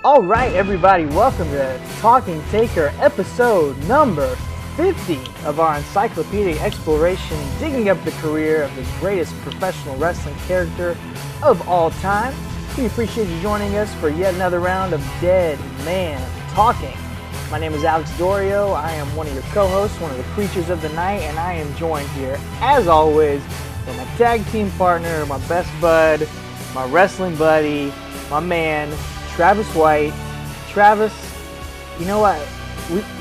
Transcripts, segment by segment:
All right, everybody, welcome to Talking Taker episode number 50 of our encyclopedic exploration, digging up the career of the greatest professional wrestling character of all time. We appreciate you joining us for yet another round of Dead Man Talking. My name is Alex Dorio. I am one of your co-hosts, one of the creatures of the night, and I am joined here, as always, by my tag team partner, my best bud, my wrestling buddy, my man, Travis White. Travis, you know what?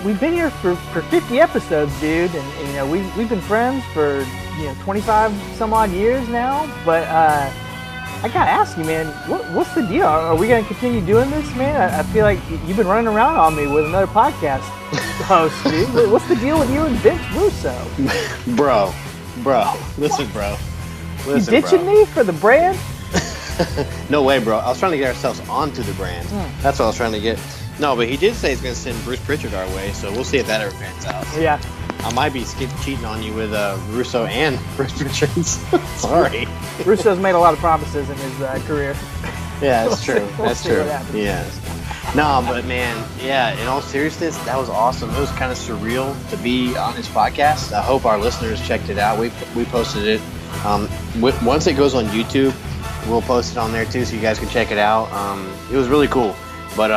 We've been here for 50 episodes, dude, and you know we've been friends for 25 some odd years now. But I gotta ask you, man, what's the deal? Are we gonna continue doing this, man? I feel like you've been running around on me with another podcast host, dude. What's the deal with you and Vince Russo? Bro, listen, bro. You ditching me for the brand? No way, bro. I was trying to get ourselves onto the brand. That's what I was trying to get. No, but he did say he's going to send Bruce Pritchard our way, so we'll see if that ever pans out. Yeah. I might be cheating on you with Russo and Bruce Pritchard. Sorry. Russo's made a lot of promises in his career. Yeah, that's true. That's true. Yeah. No, but man, yeah, in all seriousness, that was awesome. It was kind of surreal to be on his podcast. I hope our listeners checked it out. We posted it. Once it goes on YouTube, we'll post it on there too, so you guys can check it out. It was really cool. But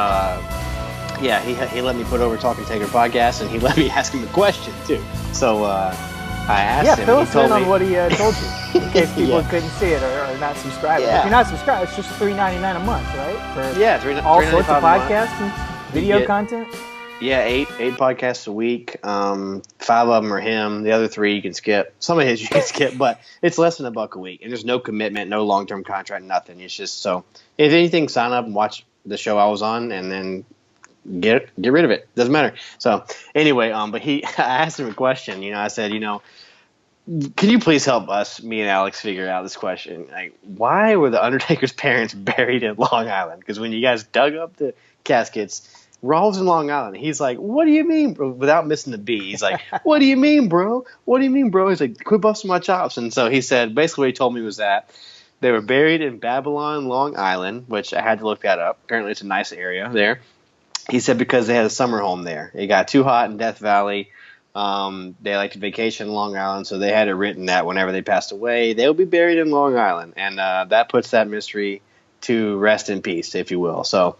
yeah, he let me put over Talking Taker podcast, and he let me ask him a question too. So I asked him. Fill us in on what he told you, in case people couldn't see it or are not subscribed. Yeah. If you're not subscribed, it's just $3.99 a month, right? For all sorts of podcasts and video content. Yeah, eight podcasts a week. 5 of them are him. The other 3 you can skip. Some of his you can skip, but it's less than $1 a week, and there's no commitment, no long-term contract, nothing. It's just so if anything, sign up and watch the show I was on, and then get rid of it. Doesn't matter. So anyway, but I asked him a question. I said, can you please help us, me and Alex, figure out this question? Like, why were the Undertaker's parents buried in Long Island? Because when you guys dug up the caskets, Raw's in Long Island. He's like, what do you mean, bro? Without missing the B, he's like, what do you mean, bro? What do you mean, bro? He's like, quit busting my chops. And so he said, basically what he told me was that they were buried in Babylon, Long Island, which I had to look that up. Apparently it's a nice area there. He said because they had a summer home there. It got too hot in Death Valley. They liked to vacation in Long Island, so they had it written that whenever they passed away, they'll be buried in Long Island. And that puts that mystery to rest in peace, if you will. So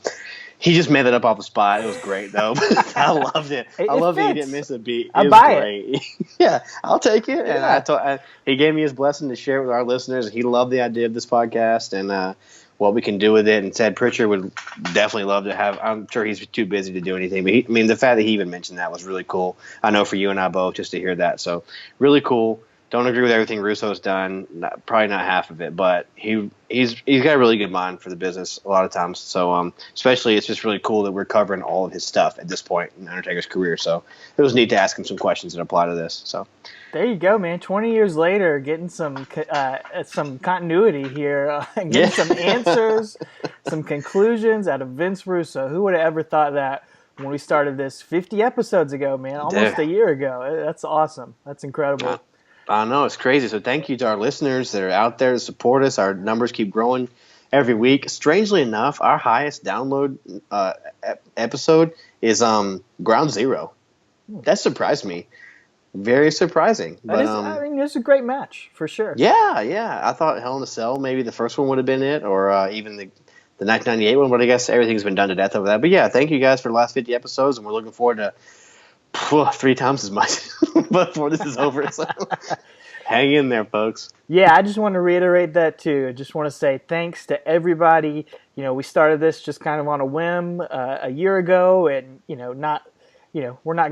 he just made that up off the spot. It was great, though. I loved it. I love that he didn't miss a beat. I buy it. Yeah, I'll take it. Yeah. And he gave me his blessing to share it with our listeners. He loved the idea of this podcast and what we can do with it. And said Pritchard would definitely love to have. I'm sure he's too busy to do anything. But the fact that he even mentioned that was really cool. I know for you and I both, just to hear that. So really cool. Don't agree with everything Russo's done. Probably not half of it, but he's got a really good mind for the business a lot of times. So especially it's just really cool that we're covering all of his stuff at this point in Undertaker's career. So it was neat to ask him some questions that apply to this. So there you go, man. 20 years later, getting some continuity here, getting some answers, some conclusions out of Vince Russo. Who would have ever thought that when we started this 50 episodes ago, man? Almost a year ago. That's awesome. That's incredible. I know, it's crazy. So thank you to our listeners that are out there to support us. Our numbers keep growing every week. Strangely enough, our highest download episode is Ground Zero. That surprised me. Very surprising. But it's a great match for sure. Yeah. I thought Hell in a Cell, maybe the first one would have been it, or even the 1998 one, but I guess everything's been done to death over that. But yeah, thank you guys for the last 50 episodes, and we're looking forward to 3 times as much before this is over. So hang in there, folks. Yeah, I just want to reiterate that too. I just want to say thanks to everybody. We started this just kind of on a whim a year ago, and we're not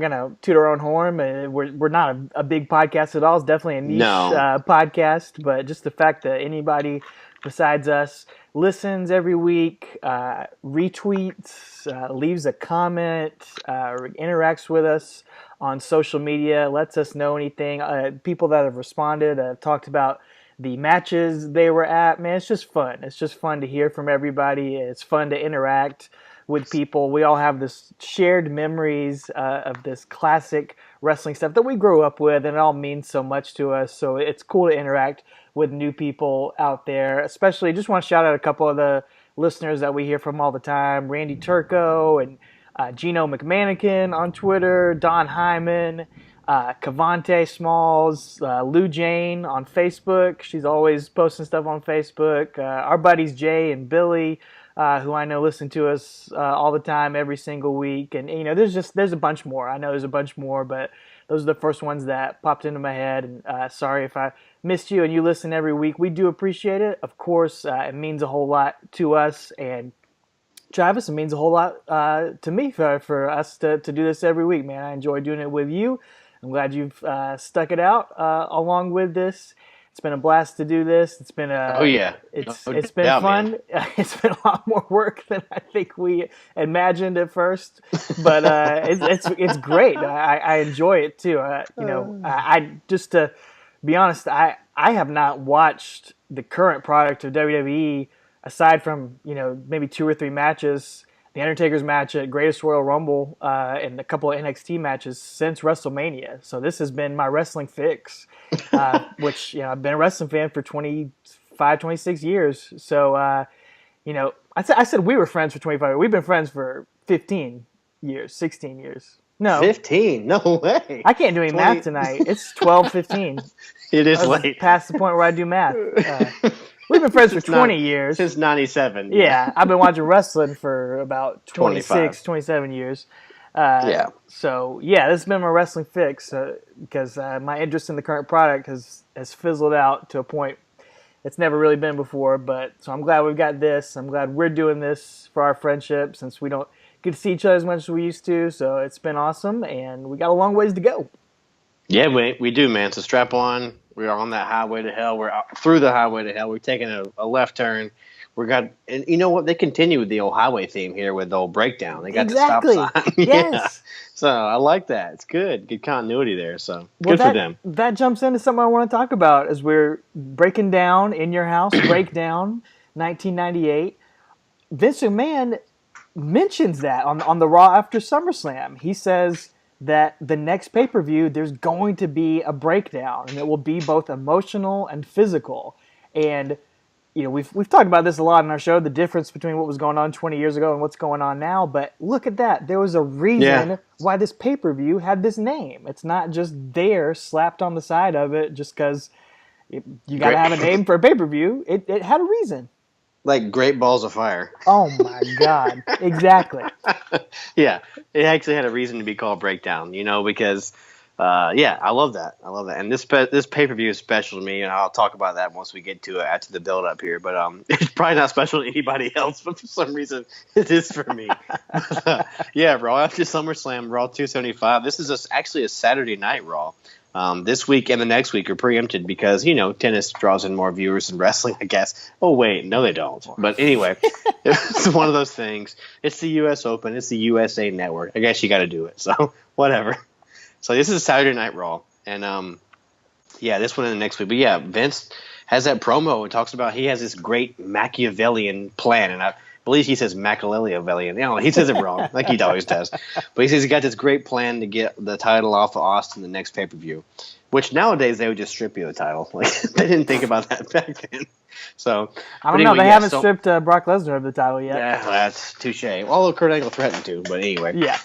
gonna toot our own horn. We're not a big podcast at all. It's definitely a niche podcast, but just the fact that anybody besides us listens every week, retweets, leaves a comment, interacts with us on social media, lets us know anything. People that have responded have talked about the matches they were at. Man, it's just fun. It's just fun to hear from everybody. It's fun to interact with people. We all have this shared memories of this classic wrestling stuff that we grew up with, and it all means so much to us. So it's cool to interact with new people out there. Especially, just want to shout out a couple of the listeners that we hear from all the time, Randy Turco and Gino McMannequin on Twitter, Don Hyman, Cavante Smalls, Lou Jane on Facebook. She's always posting stuff on Facebook. Our buddies Jay and Billy, who I know listen to us all the time, every single week. And there's a bunch more. I know there's a bunch more, but those are the first ones that popped into my head. And sorry if I missed you and you listen every week. We do appreciate it. Of course, it means a whole lot to us. And Travis, it means a whole lot to me for us to do this every week, man. I enjoy doing it with you. I'm glad you've stuck it out along with this. It's been a blast to do this. It's been it's been fun. It's been a lot more work than I think we imagined at first, but it's great. I enjoy it too. I just to be honest, I have not watched the current product of WWE aside from maybe 2 or 3 matches. The Undertaker's match at Greatest Royal Rumble and a couple of NXT matches since WrestleMania. So this has been my wrestling fix, which I've been a wrestling fan for 25, 26 years. So, I said we were friends for 25 years. We've been friends for 15 years, 16 years. No. 15? No way. I can't do any math tonight. It's 12, 15. It is late. Past the point where I do math. We've been friends for 20 years. Since 97. Yeah, I've been watching wrestling for about 26, 27 years. So, this has been my wrestling fix because my interest in the current product has fizzled out to a point it's never really been before. So I'm glad we've got this. I'm glad we're doing this for our friendship since we don't get to see each other as much as we used to. So it's been awesome, and we got a long ways to go. Yeah, we do, man. So strap on. We are on that highway to hell. We're out through the highway to hell. We're taking a left turn. And you know what? They continue with the old highway theme here with the old breakdown. They got the stop sign. Yes. Yeah. So I like that. It's good. Good continuity there. So good for them. That jumps into something I want to talk about as we're breaking down In Your House, Breakdown, 1998. Vince McMahon mentions that on the Raw after SummerSlam. He says that the next pay-per-view, there's going to be a breakdown, and it will be both emotional and physical. And we've talked about this a lot in our show, the difference between what was going on 20 years ago and what's going on now. But look at that. There was a reason why this pay-per-view had this name. It's not just there slapped on the side of it just because you got to have a name for a pay-per-view. It had a reason. Like Great Balls of Fire. Oh, my God. Exactly. Yeah. It actually had a reason to be called Breakdown, because, I love that. I love that. And this pay-per-view is special to me, and I'll talk about that once we get to it after the build-up here. But it's probably not special to anybody else, but for some reason it is for me. Raw after SummerSlam, Raw 275. This is actually a Saturday night Raw. This week and the next week are preempted because, tennis draws in more viewers than wrestling, I guess. Oh, wait. No, they don't. But anyway, it's one of those things. It's the U.S. Open. It's the USA Network. I guess you got to do it. So, whatever. So, this is a Saturday Night Raw. And, this one in the next week. But, Vince has that promo and talks about he has this great Machiavellian plan. And I believe he says Machiavellian. He says it wrong, like he always does. But he says he got this great plan to get the title off of Austin the next pay-per-view, which nowadays they would just strip you the title. Like they didn't think about that back then. So I don't know. They haven't stripped Brock Lesnar of the title yet. Yeah, that's touche. Although Kurt Angle threatened to, but anyway. Yeah.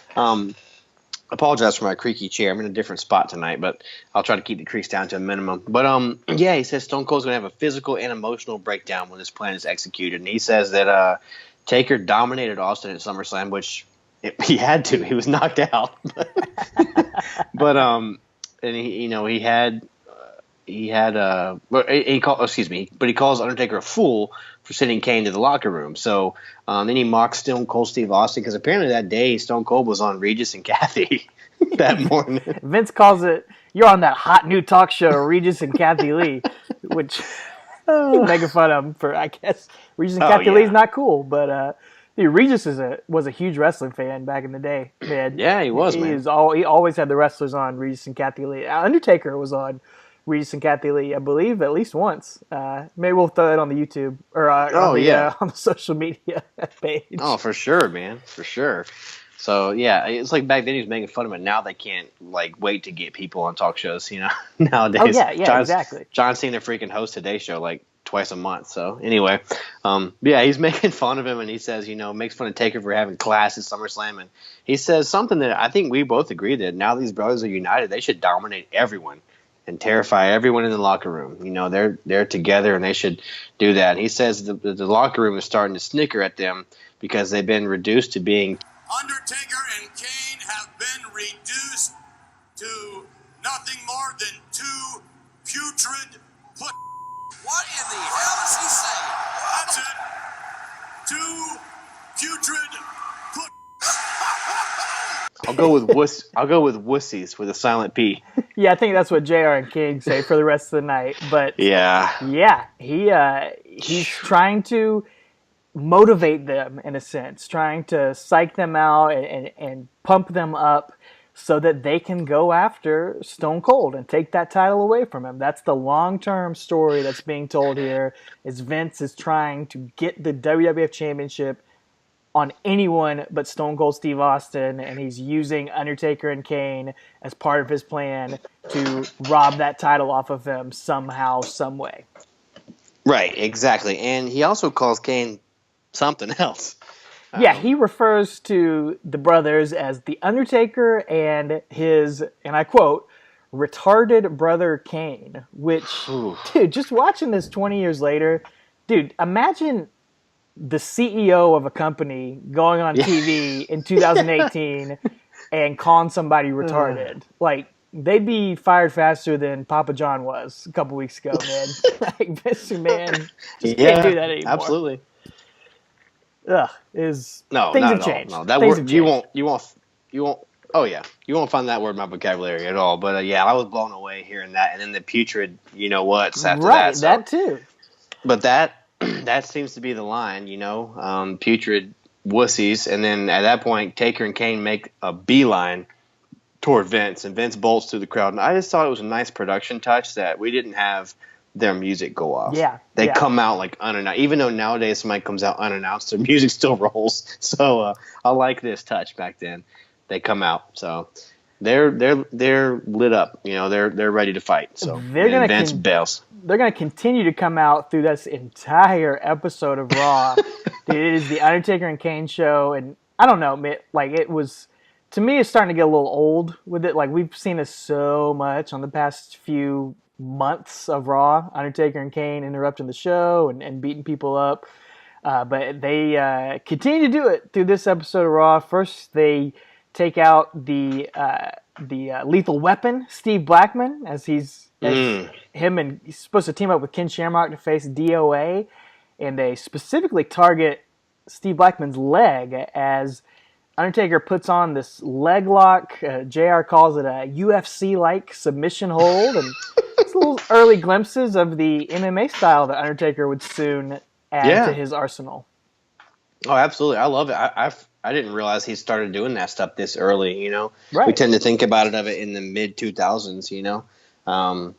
Apologize for my creaky chair. I'm in a different spot tonight, but I'll try to keep the creaks down to a minimum. But he says Stone Cold's going to have a physical and emotional breakdown when this plan is executed. And he says that Taker dominated Austin at SummerSlam, which he had to. He was knocked out. But and he calls Undertaker a fool for sending Kane to the locker room. So then he mocks Stone Cold Steve Austin because apparently that day Stone Cold was on Regis and Kathy that morning. Vince calls it, you're on that hot new talk show, Regis and Kathy Lee, which making fun of him for, I guess, Regis and Kathy Lee's not cool, but Regis was a huge wrestling fan back in the day, man. Yeah, he was, man. He always had the wrestlers on Regis and Kathy Lee. Undertaker was on Regis and Kathy Lee, I believe, at least once. Maybe we'll throw it on the YouTube or on the social media page. Oh, for sure, man, for sure. So it's like back then he was making fun of it. Now they can't wait to get people on talk shows. Nowadays. Oh yeah, exactly. John Cena freaking hosts Today Show twice a month. So anyway, yeah, he's making fun of him, and he says, makes fun of Taker for having class at SummerSlam, and he says something that I think we both agree that now these brothers are united, they should dominate everyone and terrify everyone in the locker room. They're together, and they should do that. And he says the locker room is starting to snicker at them because they've been reduced to being. Undertaker and Kane have been reduced to nothing more than two putrid put. What in the hell is he saying? That's it. Two putrid put. I'll go with wussies with a silent P. Yeah, I think that's what JR and King say for the rest of the night. But yeah, he's trying to motivate them in a sense, trying to psych them out and pump them up so that they can go after Stone Cold and take that title away from him. That's the long-term story that's being told here, is Vince is trying to get the WWF Championship on anyone but Stone Cold Steve Austin, and he's using Undertaker and Kane as part of his plan to rob that title off of him somehow, some way. Right, exactly. And he also calls Kane something else. Yeah, he refers to the brothers as the Undertaker and his, and I quote, retarded brother Kane, which, dude, just watching this 20 years later, dude, imagine the CEO of a company going on TV in 2018 and calling somebody retarded. Like, they'd be fired faster than Papa John was a couple weeks ago, man. Like, Vince McMahon just can't do that anymore. Absolutely. Things not have at changed. all. No, that word you won't. Oh yeah, you won't find that word in my vocabulary at all. But yeah, I was blown away hearing that, and then the putrid, after that. Right, So. that too. But that seems to be the line, putrid wussies, and then at that point, Taker and Kane make a beeline toward Vince, and Vince bolts through the crowd. And I just thought it was a nice production touch that we didn't have their music go off. Yeah. They come out like unannounced. Even though nowadays somebody comes out unannounced, their music still rolls. So I like this touch back then. They come out. So they're lit up. They're ready to fight. So Vince bails. They're going to continue to come out through this entire episode of Raw. It is the Undertaker and Kane show, and I don't know, like it was, to me, it's starting to get a little old with it. Like, we've seen this so much on the past few months of Raw, Undertaker and Kane interrupting the show and beating people up. But they continue to do it through this episode of Raw. First, they take out the Lethal Weapon, Steve Blackman, as he's supposed to team up with Ken Shamrock to face DOA, and they specifically target Steve Blackman's leg as Undertaker puts on this leg lock. JR calls it a UFC-like submission hold, and it's little early glimpses of the MMA style that Undertaker would soon add to his arsenal. Oh, absolutely. I love it. I didn't realize he started doing that stuff this early, Right. We tend to think about it in the mid-2000s,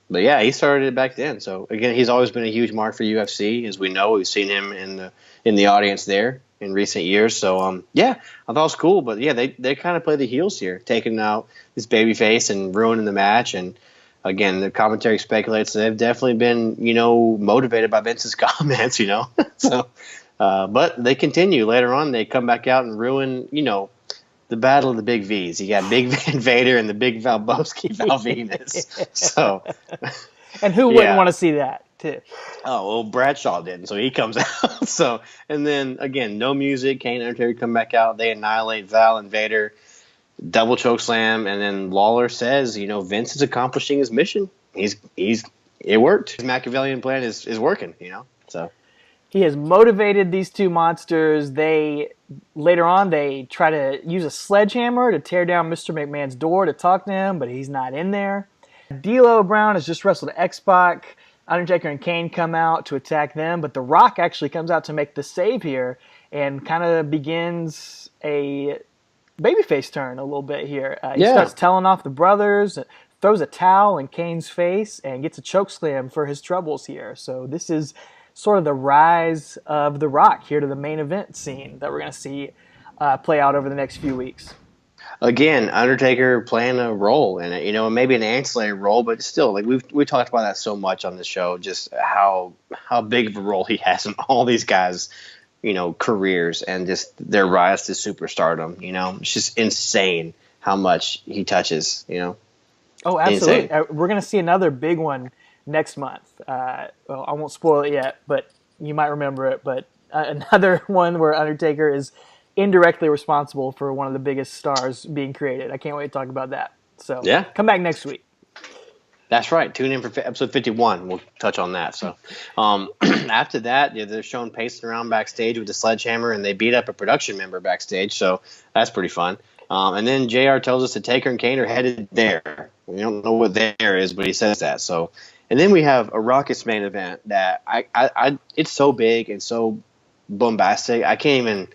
But yeah, he started it back then. So again, he's always been a huge mark for UFC, as we know. We've seen him in the audience there in recent years. So I thought it was cool. But yeah, they kind of play the heels here, taking out this babyface and ruining the match. And again, the commentary speculates that they've definitely been, motivated by Vince's comments, So, but they continue later on. They come back out and ruin, the battle of the big V's. You got Big Van Vader and the Big Valboski Val Venus. So, and who wouldn't want to see that too? Oh, well, Bradshaw didn't, so he comes out. So, and then again, no music. Kane and Undertaker come back out. They annihilate Val and Vader, double choke slam, and then Lawler says, Vince is accomplishing his mission. It worked. His Machiavellian plan is working. So. He has motivated these two monsters. Later on, they try to use a sledgehammer to tear down Mr. McMahon's door to talk to him, but he's not in there. D'Lo Brown has just wrestled X-Pac. Undertaker and Kane come out to attack them, but The Rock actually comes out to make the save here and kind of begins a babyface turn a little bit here. He starts telling off the brothers, throws a towel in Kane's face, and gets a chokeslam for his troubles here. So this is sort of the rise of The Rock here to the main event scene that we're going to see play out over the next few weeks. again, Undertaker playing a role in it, maybe an ancillary role, but still, like we talked about that so much on the show, just how big of a role he has in all these guys, careers and just their rise to superstardom. It's just insane how much he touches. Oh, absolutely. Insane. We're going to see another big one next month. Well, I won't spoil it yet, but you might remember it. But another one where Undertaker is indirectly responsible for one of the biggest stars being created. I can't wait to talk about that. So Yeah. Come back next week. That's right. Tune in for episode 51. We'll touch on that. So after that, they're shown pacing around backstage with the sledgehammer, and they beat up a production member backstage. So that's pretty fun. And then JR tells us that Taker and Kane are headed there. We don't know what there is, but he says that. So, and then we have a raucous main event that it's so big and so bombastic. I can't even.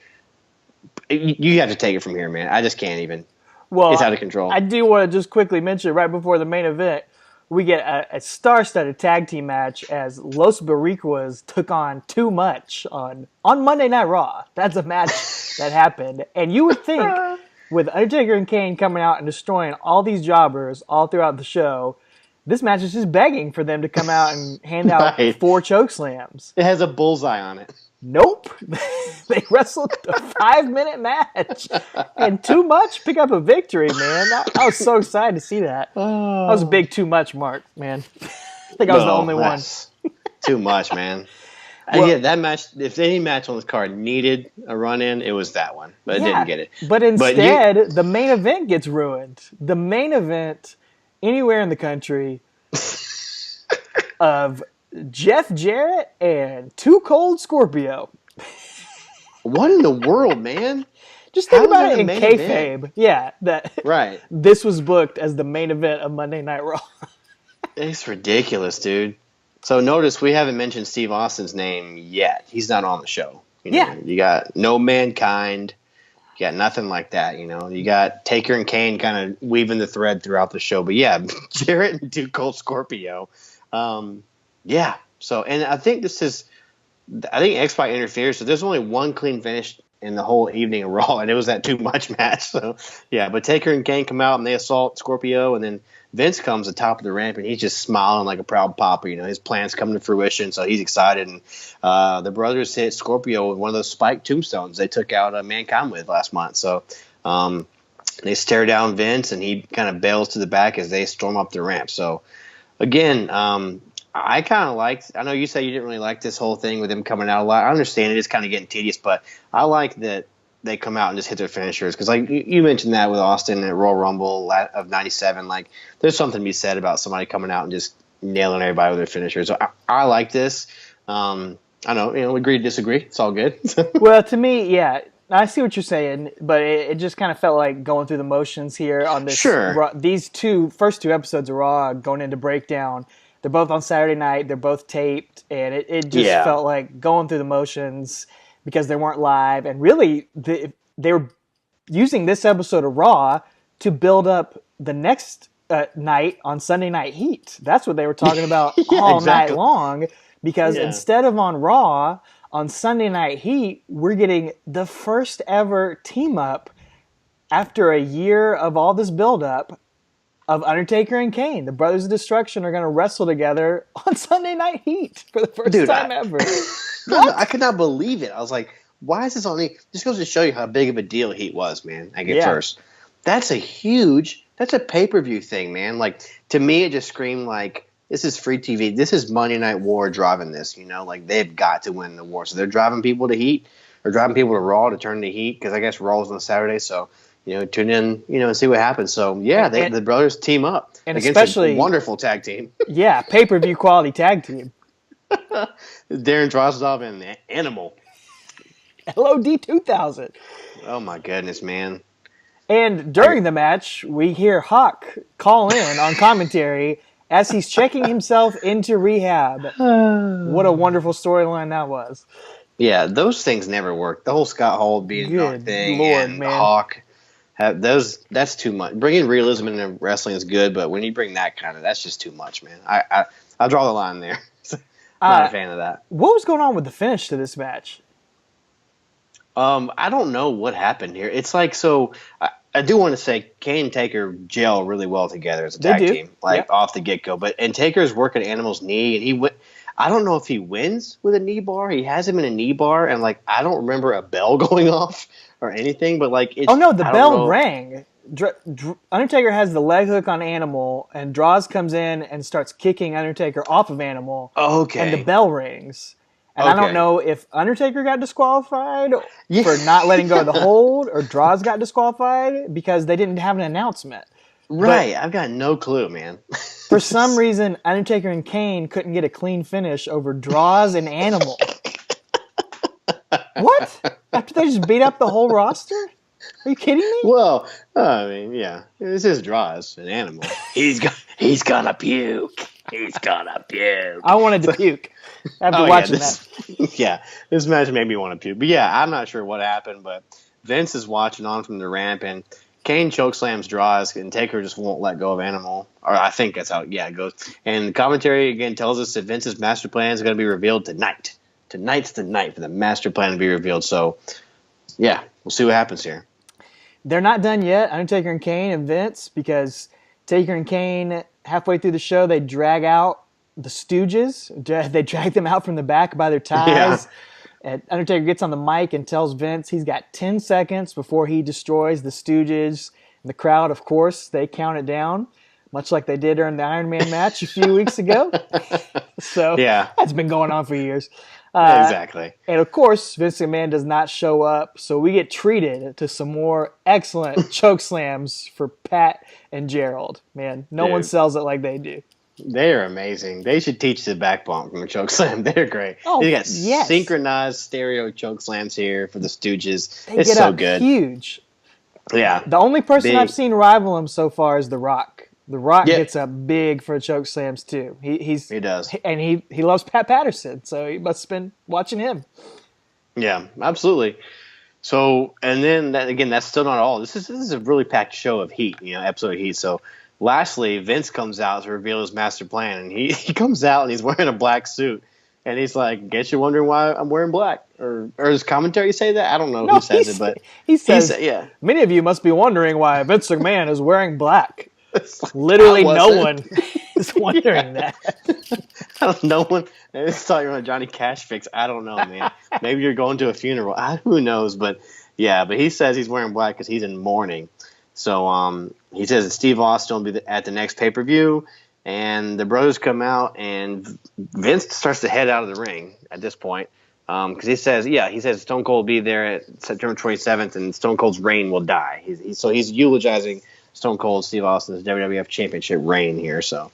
You have to take it from here, man. I just can't even. Well, it's out of control. I do want to just quickly mention right before the main event, we get a star-studded tag team match as Los Boricuas took on Too Much on Monday Night Raw. That's a match that happened, and you would think with Undertaker and Kane coming out and destroying all these jobbers all throughout the show, this match is just begging for them to come out and hand out Right. 4 choke slams. It has a bullseye on it. Nope. They wrestled a 5-minute match. And Too Much pick up a victory, man. I was so excited to see that. That was a big Too Much mark, man. I think I was the only one. Too much, man. Well, yeah, that match, if any match on this card needed a run-in, it was that one. But it didn't get it. But instead, the main event gets ruined. The main event, anywhere in the country, of Jeff Jarrett and Too Cold Scorpio. What in the world, man? Just think How about is it that in a main kayfabe. event? Yeah, that Right. this was booked as the main event of Monday Night Raw. It's ridiculous, dude. So notice we haven't mentioned Steve Austin's name yet. He's not on the show. Yeah. You got no Mankind. You got nothing like that, You got Taker and Kane kind of weaving the thread throughout the show. But yeah, Jarrett and Too Cold Scorpio. Yeah. So, and I think X-Pac interferes. So there's only one clean finish in the whole evening of Raw, and it was that Too Much match. So yeah, but Taker and Kane come out and they assault Scorpio, and then Vince comes at the top of the ramp and he's just smiling like a proud papa. His plans come to fruition, so he's excited. And the brothers hit Scorpio with one of those spiked tombstones they took out Mankind with last month. So they stare down Vince, and he kind of bails to the back as they storm up the ramp. So again, I kind of liked – I know you said you didn't really like this whole thing with them coming out a lot. I understand it is kind of getting tedious, but I like that they come out and just hit their finishers. Because like you mentioned that with Austin at Royal Rumble of 97, like there's something to be said about somebody coming out and just nailing everybody with their finishers. So I like this. I know, agree to disagree. It's all good. Well, to me, yeah, I see what you're saying, but it just kind of felt like going through the motions here on this. Sure. These first two episodes of Raw going into breakdown. They're both on Saturday night. They're both taped, and it just felt like going through the motions because they weren't live. And really, they were using this episode of Raw to build up the next night on Sunday Night Heat. That's what they were talking about all night long. Because instead of on Raw, on Sunday Night Heat, we're getting the first ever team up after a year of all this buildup of Undertaker and Kane. The Brothers of Destruction are going to wrestle together on Sunday Night Heat for the first time ever. I could not believe it. I was like, why is this on me? Just goes to show you how big of a deal Heat was, man, first. That's a pay-per-view thing, man. Like, to me, it just screamed like, this is free TV. This is Monday Night War driving this, like they've got to win the war. So they're driving people to Heat or driving people to Raw to turn to Heat because I guess Raw's on Saturday. So, tune in, and see what happens. So, yeah, the brothers team up and against especially a wonderful tag team. Yeah, pay-per-view quality tag team. Darren Drozdov and the Animal. LOD 2000. Oh, my goodness, man. And during the match, we hear Hawk call in on commentary as he's checking himself into rehab. What a wonderful storyline that was. Yeah, those things never work. The whole Scott Hall being knocked thing and man. Hawk, that's too much. Bringing realism into wrestling is good, but when you bring that that's just too much, man. I draw the line there. Not a fan of that. What was going on with the finish to this match? I don't know what happened here. It's like, so I do want to say Kane and Taker gel really well together as a They tag do. team, like Yep. off the get go. And Taker's working Animal's knee, and I don't know if he wins with a knee bar. He has him in a knee bar, and like I don't remember a bell going off or anything. But like it's Oh no, the I don't bell know. rang. Undertaker has the leg hook on Animal, and Draws comes in and starts kicking Undertaker off of Animal, Okay, and the bell rings. And I Okay. don't know if Undertaker got disqualified Yeah. for not letting go of the hold, or Draws got disqualified because they didn't have an announcement. Right, I've got no clue, man. For some reason, Undertaker and Kane couldn't get a clean finish over Draws and Animal. What? After they just beat up the whole roster? Are you kidding me? Well, I mean, yeah, this is Draws, an animal. He's gonna puke. He's gonna puke. I wanted to puke after watching that. Yeah, this match made me want to puke. But yeah, I'm not sure what happened, but Vince is watching on from the ramp, and Kane chokeslams Draws, and Taker just won't let go of Animal. Or I think that's how it goes. And the commentary again tells us that Vince's master plan is going to be revealed tonight. Tonight's the night for the master plan to be revealed. So, yeah, we'll see what happens here. They're not done yet, Undertaker and Kane and Vince, because Taker and Kane, halfway through the show, they drag out the Stooges. They drag them out from the back by their ties. Yeah. And Undertaker gets on the mic and tells Vince he's got 10 seconds before he destroys the Stooges. And the crowd, of course, they count it down, much like they did during the Iron Man match a few weeks ago. So yeah, that's been going on for years. Exactly. And of course, Vince McMahon does not show up, so we get treated to some more excellent choke slams for Pat and Gerald. Man, no one sells it like they do. They're amazing. They should teach the back bump from a choke slam. They're great. Oh, they got yes. synchronized stereo choke slams here for the Stooges. They it's get so up good. Huge. Yeah. The only person I've seen rival him so far is The Rock. The Rock gets up big for choke slams too. He does, and he loves Pat Patterson, so he must have been watching him. Yeah, absolutely. So, and then that's still not all. This is a really packed show of heat, episode of heat. So, lastly, Vince comes out to reveal his master plan, and he comes out and he's wearing a black suit, and he's like, "Guess you're wondering why I'm wearing black," or does commentary say that? I don't know who says it, but he says, "Yeah." Many of you must be wondering why Vince McMahon is wearing black. Literally, no one is wondering that. No one. I just thought you were on a Johnny Cash fix. I don't know, man. Maybe you're going to a funeral. Who knows? But yeah, but he says he's wearing black because he's in mourning. So he says that Steve Austin will be at the next pay-per-view, and the brothers come out, and Vince starts to head out of the ring at this point because he says Stone Cold will be there at September 27th, and Stone Cold's reign will die. So he's eulogizing Stone Cold Steve Austin's WWF Championship reign here. So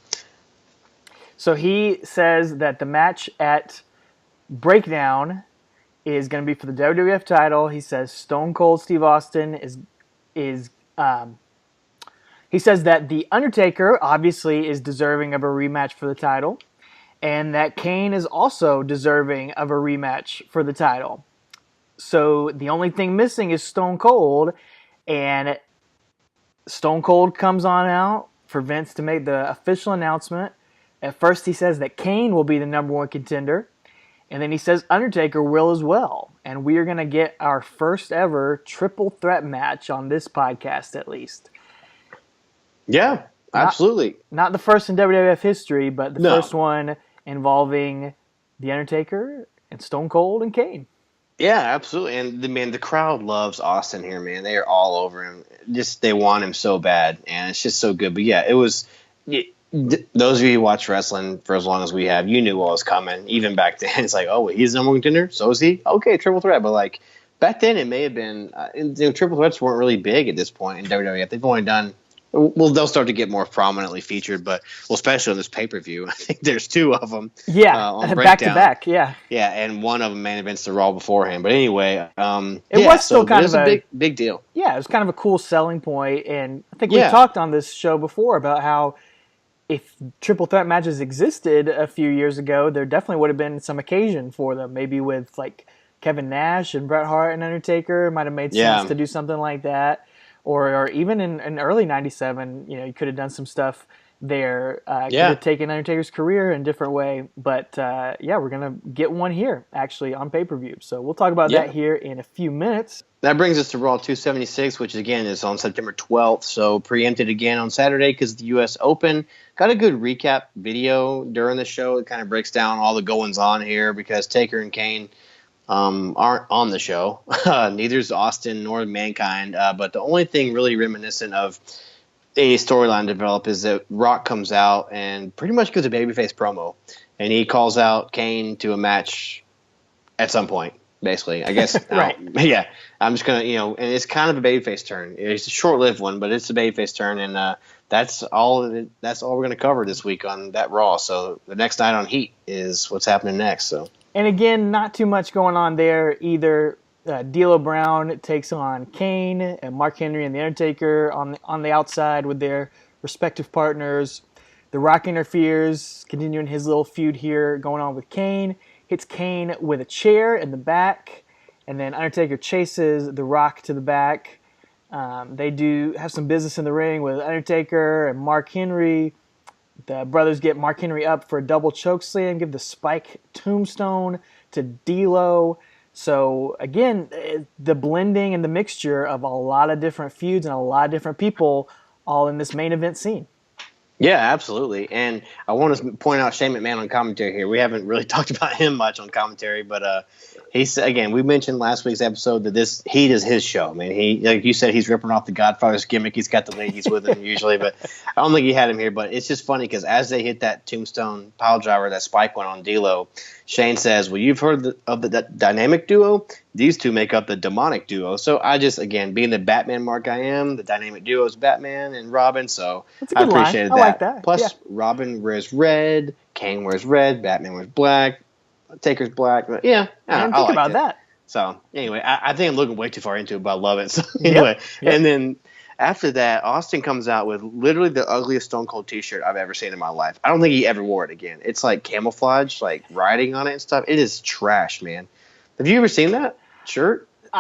he says that the match at Breakdown is going to be for the WWF title. He says Stone Cold Steve Austin is he says that the Undertaker obviously is deserving of a rematch for the title, and that Kane is also deserving of a rematch for the title. So the only thing missing is Stone Cold, and Stone Cold comes on out for Vince to make the official announcement. At first he says that Kane will be the number one contender, and then he says Undertaker will as well. And we are going to get our first ever triple threat match on this podcast, at least. Yeah, absolutely. Not the first in WWF history, but the first one involving The Undertaker and Stone Cold and Kane. Yeah, absolutely. And the crowd loves Austin here, man. They are all over him. They want him so bad, and it's just so good. But yeah, it was. Those of you who watch wrestling for as long as we have, you knew what was coming. Even back then, it's like, oh, he's the number one contender. So is he? Okay, triple threat. But like back then, it may have been. Triple threats weren't really big at this point in WWF. They've only done. Well, they'll start to get more prominently featured, but especially on this pay-per-view, I think there's two of them. Yeah, on back to back. Yeah, yeah, and one of them main events the Raw beforehand. But anyway, it was still kind of a big deal. Yeah, it was kind of a cool selling point, and I think we talked on this show before about how if triple threat matches existed a few years ago, there definitely would have been some occasion for them. Maybe with like Kevin Nash and Bret Hart and Undertaker, it might have made sense to do something like that. Or even in early '97, you could have done some stuff there. Could Yeah. have taken Undertaker's career in a different way, but yeah, we're gonna get one here actually on pay-per-view. So we'll talk about that Yeah. here in a few minutes. That brings us to Raw 276, which again is on September 12th. So preempted again on Saturday because the U.S. Open. Got a good recap video during the show. It kind of breaks down all the goings on here because Taker and Kane aren't on the show. Neither's Austin nor Mankind. But the only thing really reminiscent of a storyline develop is that Rock comes out and pretty much gives a babyface promo. And he calls out Kane to a match at some point. Basically, I guess. Right. Yeah, I'm just gonna, and it's kind of a babyface turn. It's a short-lived one, but it's a babyface turn, and that's all. That's all we're gonna cover this week on that Raw. So the next night on Heat is what's happening next. So. And again, not too much going on there either. D'Lo Brown takes on Kane, and Mark Henry and the Undertaker on the outside with their respective partners. The Rock interferes, continuing his little feud here going on with Kane. Hits Kane with a chair in the back, and then Undertaker chases The Rock to the back. They do have some business in the ring with Undertaker and Mark Henry. The brothers get Mark Henry up for a double chokeslam, give the spike tombstone to D'Lo. So again, the blending and the mixture of a lot of different feuds and a lot of different people all in this main event scene. Yeah, absolutely. And I want to point out Shane McMahon on commentary here. We haven't really talked about him much on commentary, but he's, again, we mentioned last week's episode that this Heat is his show. I mean, he, like you said, he's ripping off the Godfather's gimmick. He's got the ladies with him usually, but I don't think he had him here. But it's just funny because as they hit that tombstone pile driver, that spike went on D'Lo, Shane says, well, you've heard of the dynamic duo? These two make up the demonic duo. So I just, again, being the Batman mark I am, the dynamic duo is Batman and Robin. So I appreciated line. I like that. Plus, yeah. Robin wears red, Kane wears red, Batman wears black, Taker's black. But yeah, I didn't think about it. that. So anyway, I think I'm looking way too far into it, but I love it. So anyway, Yep. And then after that, Austin comes out with literally the ugliest Stone Cold T-shirt I've ever seen in my life. I don't think he ever wore it again. It's like camouflage, like writing on it and stuff. It is trash, man. Have you ever seen that shirt? No,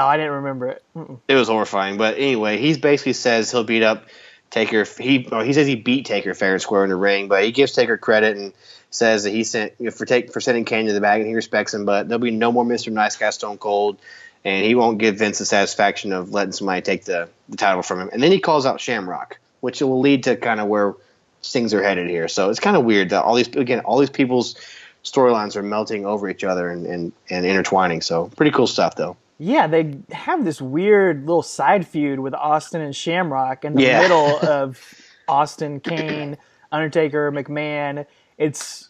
I didn't remember it. Mm-mm. It was horrifying. But anyway, he basically says he'll beat up Taker. He says he beat Taker fair and square in the ring, but he gives Taker credit and says that he sent for sending Kane to the bag, and he respects him. But there'll be no more Mr. Nice Guy Stone Cold, and he won't give Vince the satisfaction of letting somebody take the title from him. And then he calls out Shamrock, which will lead to kind of where things are headed here. So it's kind of weird that all these people's storylines are melting over each other and intertwining. So pretty cool stuff, though. Yeah, they have this weird little side feud with Austin and Shamrock in the middle of Austin, Kane, Undertaker, McMahon. It's,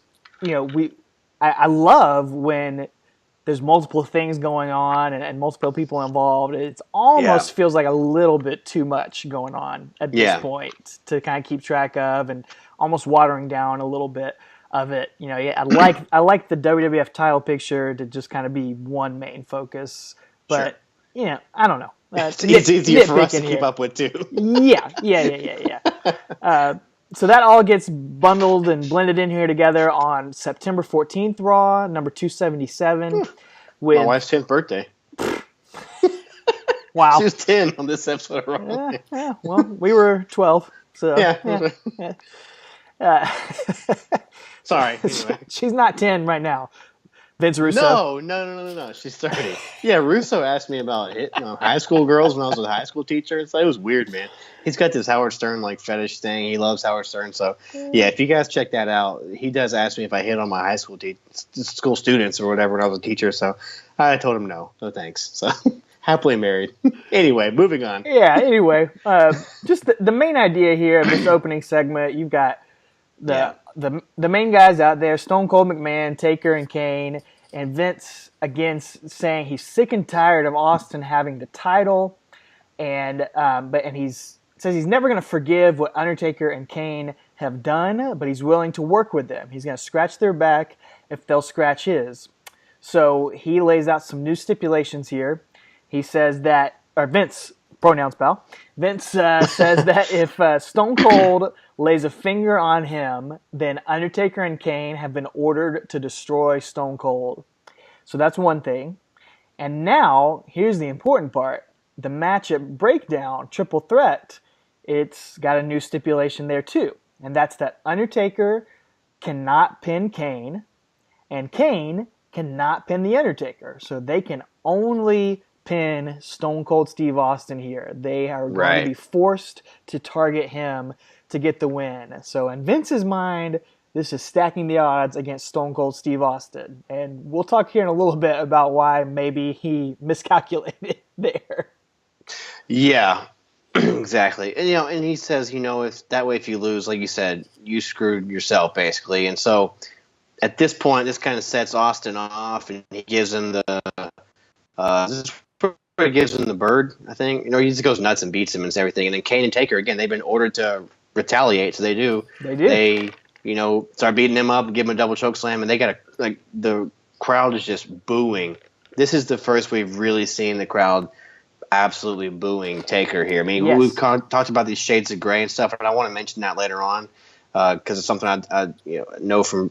I love when there's multiple things going on and multiple people involved. It almost feels like a little bit too much going on at this point to kind of keep track of, and almost watering down a little bit of it. I like the WWF title picture to just kind of be one main focus. But, I don't know. It's easier for us to keep up with, too. Yeah. So that all gets bundled and blended in here together on September 14th Raw, number 277. With my wife's 10th birthday. Wow. She was 10 on this episode of Raw. Yeah, well, we were 12. So, Sorry. Anyway. She's not 10 right now. Vince Russo. No. She's 30. Yeah, Russo asked me about high school girls when I was a high school teacher. It was weird, man. He's got this Howard Stern fetish thing. He loves Howard Stern. So yeah, if you guys check that out, he does ask me if I hit on my high school school students or whatever when I was a teacher. So I told him no thanks. So happily married. Anyway, moving on. Yeah. Anyway, just the main idea here of this opening segment, you've got the main guys out there, Stone Cold McMahon, Taker, and Kane, and Vince again saying he's sick and tired of Austin having the title, and he says he's never going to forgive what Undertaker and Kane have done, but he's willing to work with them. He's going to scratch their back if they'll scratch his. So he lays out some new stipulations here. He says that, or Vince, pronouns pal, Vince says that if Stone Cold lays a finger on him, then Undertaker and Kane have been ordered to destroy Stone Cold. So that's one thing. And now, here's the important part. The match at Breakdown, Triple Threat, it's got a new stipulation there too. and that's that Undertaker cannot pin Kane, and Kane cannot pin the Undertaker. So they can only pin Stone Cold Steve Austin here. They are going to be forced to target him to get the win. So in Vince's mind, this is stacking the odds against Stone Cold Steve Austin. And we'll talk here in a little bit about why maybe he miscalculated there. Yeah, exactly. And, and he says, if that way, if you lose, like you said, you screwed yourself basically. And so at this point, this kind of sets Austin off, and he gives him this is where he gives him the bird, I think. He just goes nuts and beats him and everything. And then Kane and Taker, again, they've been ordered to retaliate, so they do. They do. They, start beating him up and give him a double choke slam, and they got the crowd is just booing. This is the first we've really seen the crowd absolutely booing Taker here. I mean, Yes. we've talked about these shades of gray and stuff, and I want to mention that later on because it's something I know from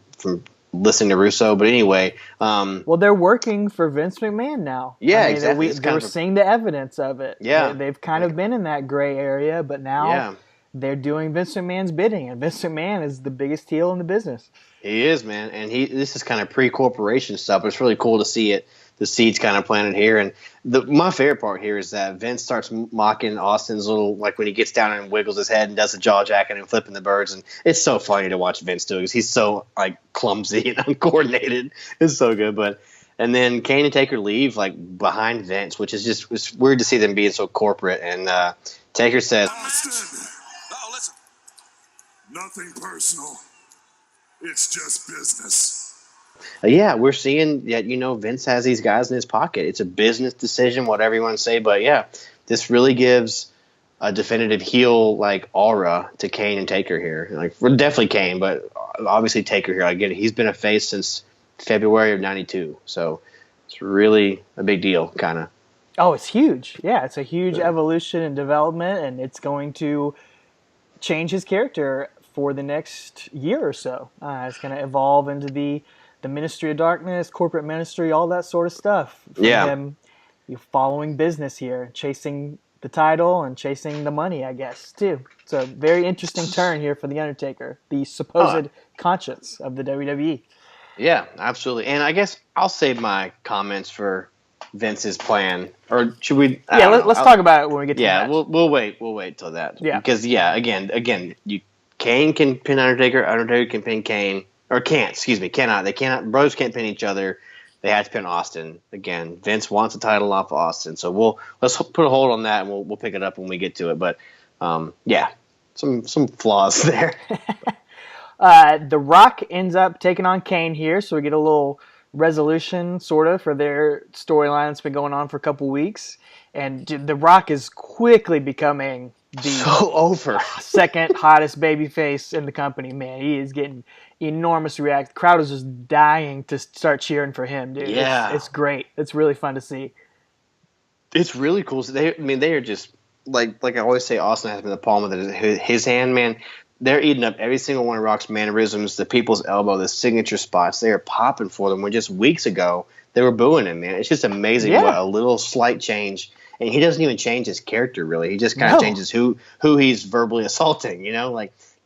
listening to Russo. But anyway, well, they're working for Vince McMahon now. Yeah, exactly. We're seeing the evidence of it. Yeah, they've kind of been in that gray area, but now they're doing Vince McMahon's bidding, and Vince McMahon is the biggest heel in the business. He is, man, and this is kind of pre-corporation stuff. It's really cool to see it. The seeds kind of planted here, and my favorite part here is that Vince starts mocking Austin's little, like when he gets down and wiggles his head and does the jaw jacket and flipping the birds, and it's so funny to watch Vince do it because he's so clumsy and uncoordinated. It's so good, and then Kane and Taker leave behind Vince, which is it's weird to see them being so corporate. And Taker says, Austin, listen, nothing personal. It's just business. Yeah, we're seeing that, Vince has these guys in his pocket. It's a business decision, whatever you want to say. But, yeah, this really gives a definitive heel, aura to Kane and Taker here. We're definitely Kane, but obviously Taker here. I get it. He's been a face since February of 92. So it's really a big deal, kind of. Oh, it's huge. Yeah, it's a huge evolution and development, and it's going to change his character for the next year or so. It's going to evolve into the Ministry of Darkness, corporate ministry, all that sort of stuff. From him, following business here, chasing the title and chasing the money, I guess, too. It's a very interesting turn here for The Undertaker, the supposed conscience of the WWE. Yeah, absolutely. And I guess I'll save my comments for Vince's plan. Or should we? Let's talk about it when we get to that. Yeah, we'll wait. We'll wait till that. Yeah. Because, again, Kane can pin Undertaker. Undertaker can pin Kane. Or can't, excuse me, cannot. They cannot. Brothers can't pin each other. They have to pin Austin. Again, Vince wants the title off of Austin. So let's put a hold on that, and we'll pick it up when we get to it. But, some flaws there. The Rock ends up taking on Kane here, so we get a little resolution, sort of, for their storyline that's been going on for a couple weeks. And The Rock is quickly becoming so over second hottest babyface in the company. Man, he is getting enormous reaction. The crowd is just dying to start cheering for him, dude. Yeah, it's great. It's really fun to see. It's really cool. So they are just like I always say, Austin has been the palm of his hand, man. They're eating up every single one of Rock's mannerisms, the people's elbow, the signature spots. They are popping for them. When just weeks ago they were booing him, man. It's just amazing what a little slight change. And he doesn't even change his character, really. He just kind of changes who he's verbally assaulting,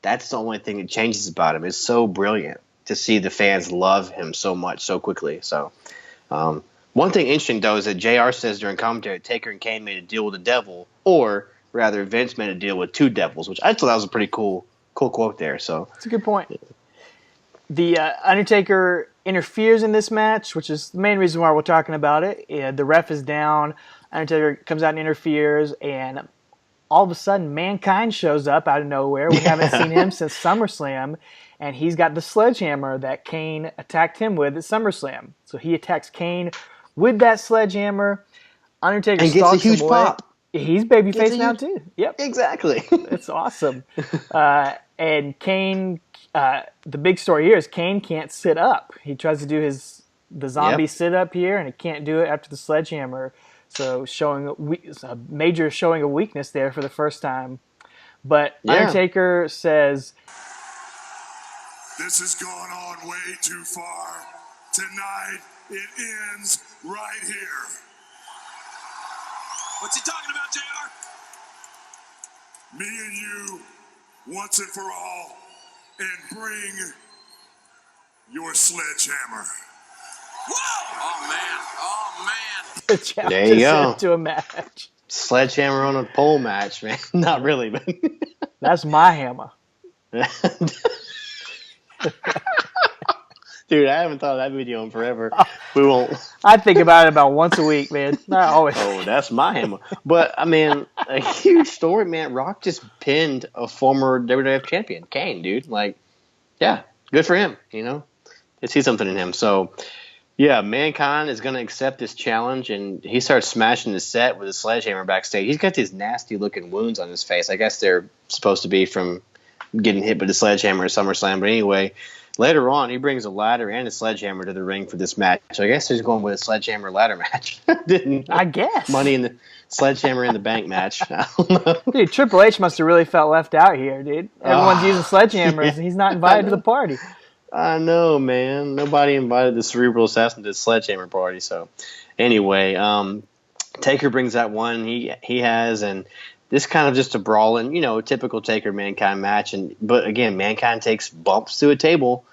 That's the only thing that changes about him. It's so brilliant to see the fans love him so much so quickly. So one thing interesting, though, is that JR says during commentary Taker and Kane made a deal with the devil, or rather Vince made a deal with two devils, which I thought that was a pretty cool quote there. So that's a good point. The Undertaker interferes in this match, which is the main reason why we're talking about it. The ref is down. Undertaker comes out and interferes, and all of a sudden, Mankind shows up out of nowhere. We haven't seen him since SummerSlam, and he's got the sledgehammer that Kane attacked him with at SummerSlam. So he attacks Kane with that sledgehammer. Undertaker and gets a huge pop. He's babyface now too. Yep, exactly. It's awesome. And Kane, the big story here is Kane can't sit up. He tries to do the zombie sit up here, and he can't do it after the sledgehammer. So showing a major showing of weakness there for the first time. But Undertaker says, "This has gone on way too far. Tonight it ends right here." What's he talking about, JR? Me and you, once and for all, and bring your sledgehammer. Whoa! Oh, man. The There you go. challenges to a match. Sledgehammer on a pole match, man. Not really, but That's my hammer. dude, I haven't thought of that video in forever. We won't. I think about it about once a week, man. Not always. Oh, that's my hammer. But I mean, a huge story, man. Rock just pinned a former WWF champion, Kane, dude. Like, yeah, good for him. You know, I see something in him. So, yeah, Mankind is going to accept this challenge, and he starts smashing the set with a sledgehammer backstage. He's got these nasty-looking wounds on his face. I guess they're supposed to be from getting hit with a sledgehammer at SummerSlam. But anyway, later on, he brings a ladder and a sledgehammer to the ring for this match. So I guess he's going with a sledgehammer ladder match. I guess. Money in the sledgehammer in the bank match. I don't know. Dude, Triple H must have really felt left out here, dude. Everyone's using sledgehammers, and he's not invited to the party. I know, man. Nobody invited the Cerebral Assassin to the sledgehammer party. So, anyway, Taker brings that one he has, and this kind of just a brawling, typical Taker Mankind match. But again, Mankind takes bumps to a table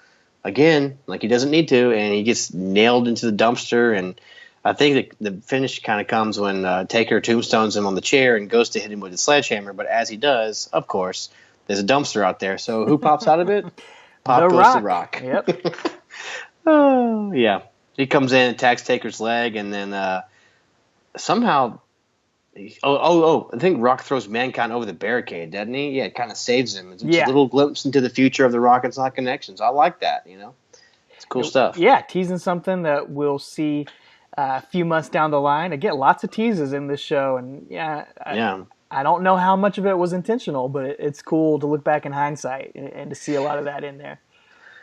again, like he doesn't need to, and he gets nailed into the dumpster. And I think the finish kind of comes when Taker tombstones him on the chair and goes to hit him with a sledgehammer. But as he does, of course, there's a dumpster out there. So who pops out of it? Pop goes The Rock. Yep. Oh, yeah. He comes in, attacks Taker's leg, and then somehow I think Rock throws Mankind over the barricade, doesn't he? Yeah, it kind of saves him. It's a little glimpse into the future of the Rock and Sock connections. I like that, It's cool stuff. Yeah, teasing something that we'll see a few months down the line. Again, lots of teases in this show, and I don't know how much of it was intentional, but it's cool to look back in hindsight and to see a lot of that in there.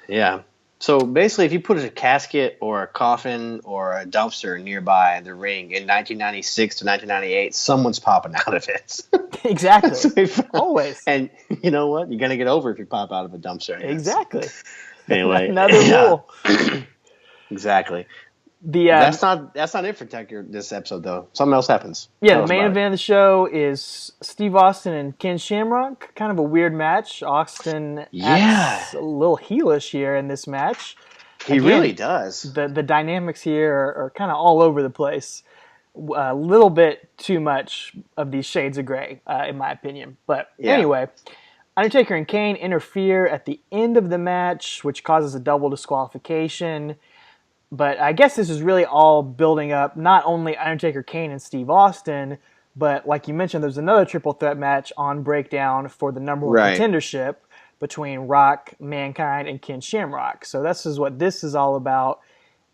Yeah. So basically, if you put a casket or a coffin or a dumpster nearby the ring in 1996 to 1998, someone's popping out of it. Exactly. Always. And you know what? You're going to get over if you pop out of a dumpster. Exactly. Anyway. Another rule. Exactly. That's not it for Taker this episode, though. Something else happens. Yeah, the main event of the show is Steve Austin and Ken Shamrock. Kind of a weird match. Austin acts a little heelish here in this match. He really does. The dynamics here are kind of all over the place. A little bit too much of these shades of gray, in my opinion. But anyway, Undertaker and Kane interfere at the end of the match, which causes a double disqualification. But I guess this is really all building up not only Undertaker, Kane, and Steve Austin, but like you mentioned, there's another triple threat match on Breakdown for the number one contendership between Rock, Mankind, and Ken Shamrock. So this is what this is all about.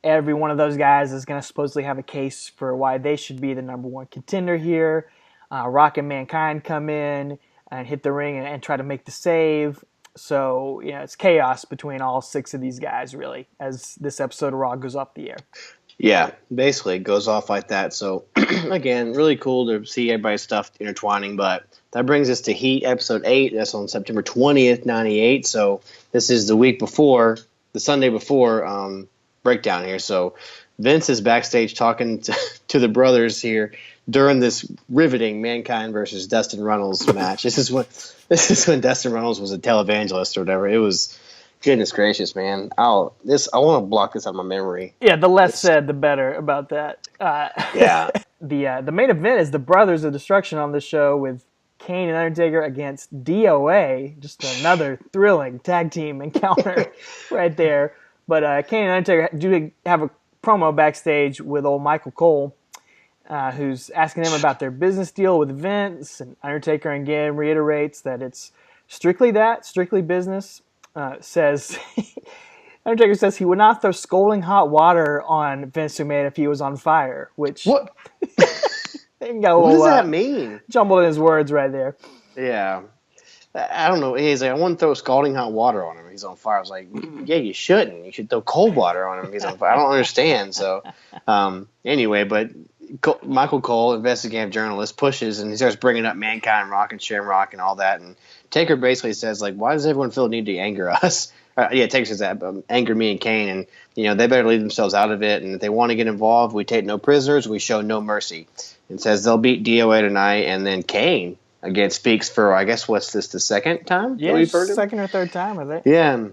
Every one of those guys is going to supposedly have a case for why they should be the number one contender here. Rock and Mankind come in and hit the ring and try to make the save. So, it's chaos between all six of these guys, really, as this episode of Raw goes off the air. Yeah, basically it goes off like that. So, again, really cool to see everybody's stuff intertwining. But that brings us to Heat Episode 8. That's on September 20th, 98. So, this is the Sunday before Breakdown here. So, Vince is backstage talking to the brothers here during this riveting Mankind versus Dustin Runnels match. This is when Dustin Runnels was a televangelist or whatever. It was, goodness gracious, man. I want to block this out of my memory. Yeah, the less said, the better about that. The main event is the Brothers of Destruction on this show with Kane and Undertaker against DOA. Just another thrilling tag team encounter right there. But Kane and Undertaker do have a promo backstage with old Michael Cole, who's asking them about their business deal with Vince. And Undertaker again reiterates that it's strictly business. Undertaker says he would not throw scalding hot water on Vince McMahon if he was on fire. Which what? What does that mean? Jumbled in his words right there. Yeah. I don't know. He's like, I wouldn't throw scalding hot water on him. He's on fire. I was like, yeah, you shouldn't. You should throw cold water on him. He's on fire. I don't understand. So, anyway, but Michael Cole, investigative journalist, pushes and he starts bringing up Mankind, Rock, and Shamrock and all that. And Taker basically says, like, why does everyone feel the need to anger us? Taker says that, anger me and Kane. And, they better leave themselves out of it. And if they want to get involved, we take no prisoners. We show no mercy. And says they'll beat DOA tonight. And then Kane again, speaks for, I guess, what's this, the second time Yeah, that we've heard him? second or third time, I think. Yeah.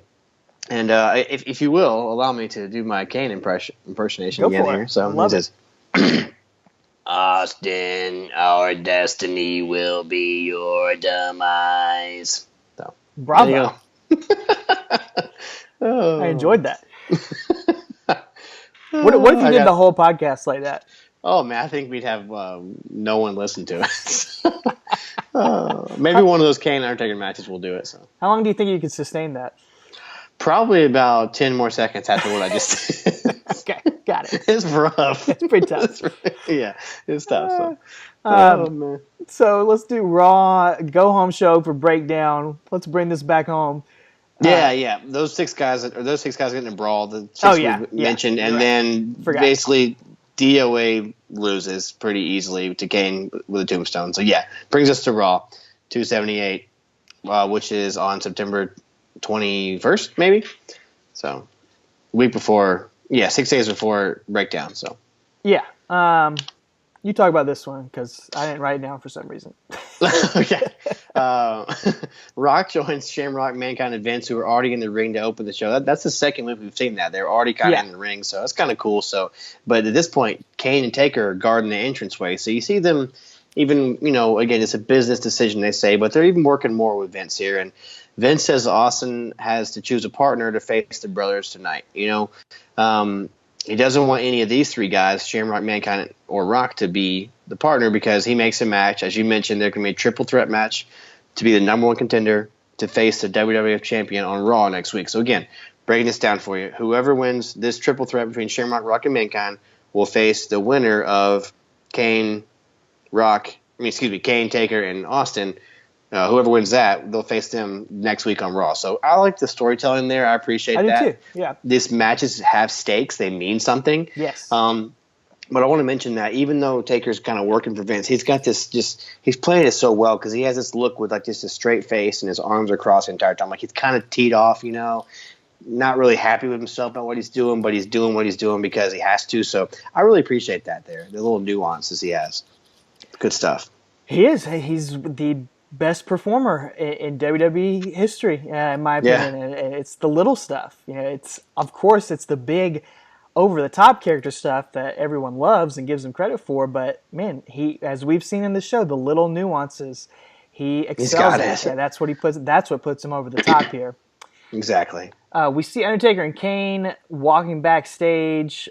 And if you will, allow me to do my Kane impersonation Go again for here. it. So Love it says, Austin, our destiny will be your demise. So, Bravo. Oh. I enjoyed that. What if you did the whole podcast like that? Oh, man, I think we'd have no one listen to it. Maybe one of those Kane Undertaker matches will do it. So How long do you think you could sustain that? probably about 10 more seconds after what I just did. Okay, got it. It's rough. It's pretty tough. Yeah, it's tough. So. Man. So let's do Raw go-home show for breakdown. Let's bring this back home. Yeah. Those six guys getting a brawl. The six we mentioned, and then basically DOA loses pretty easily to Kane with a tombstone. So yeah, brings us to Raw 278, which is on September 21st, maybe. So week before, 6 days before breakdown. So yeah, you talk about this one because I didn't write it down for some reason. Okay. Rock joins Shamrock, Mankind, and Vince, who are already in the ring to open the show. That's the second week we've seen that. They're already kind of in the ring, so that's kind of cool. So, but at this point, Kane and Taker are guarding the entranceway. So you see them even, again, it's a business decision, they say, but they're even working more with Vince here. And Vince says Austin has to choose a partner to face the brothers tonight. He doesn't want any of these three guys, Shamrock, Mankind, or Rock, to be the partner because he makes a match. As you mentioned, there can be a triple threat match to be the number one contender to face the WWF champion on Raw next week. So again, breaking this down for you, whoever wins this triple threat between Shamrock, Rock, and Mankind will face the winner of Kane, Taker, and Austin. Whoever wins that, they'll face them next week on Raw. So I like the storytelling there. I appreciate that. I do too. Yeah. These matches have stakes. They mean something. Yes. But I want to mention that even though Taker's kind of working for Vince, he's got this he's playing it so well because he has this look with like just a straight face and his arms are crossed the entire time. Like he's kind of teed off, not really happy with himself about what he's doing, but he's doing what he's doing because he has to. So I really appreciate that there, the little nuances he has. Good stuff. He is. He's the best performer in WWE history, in my opinion. Yeah. And it's the little stuff. It's the big, over-the-top character stuff that everyone loves and gives him credit for. But man, as we've seen in the show, the little nuances, he excels at. Yeah, that's what puts him over the top here. Exactly. We see Undertaker and Kane walking backstage,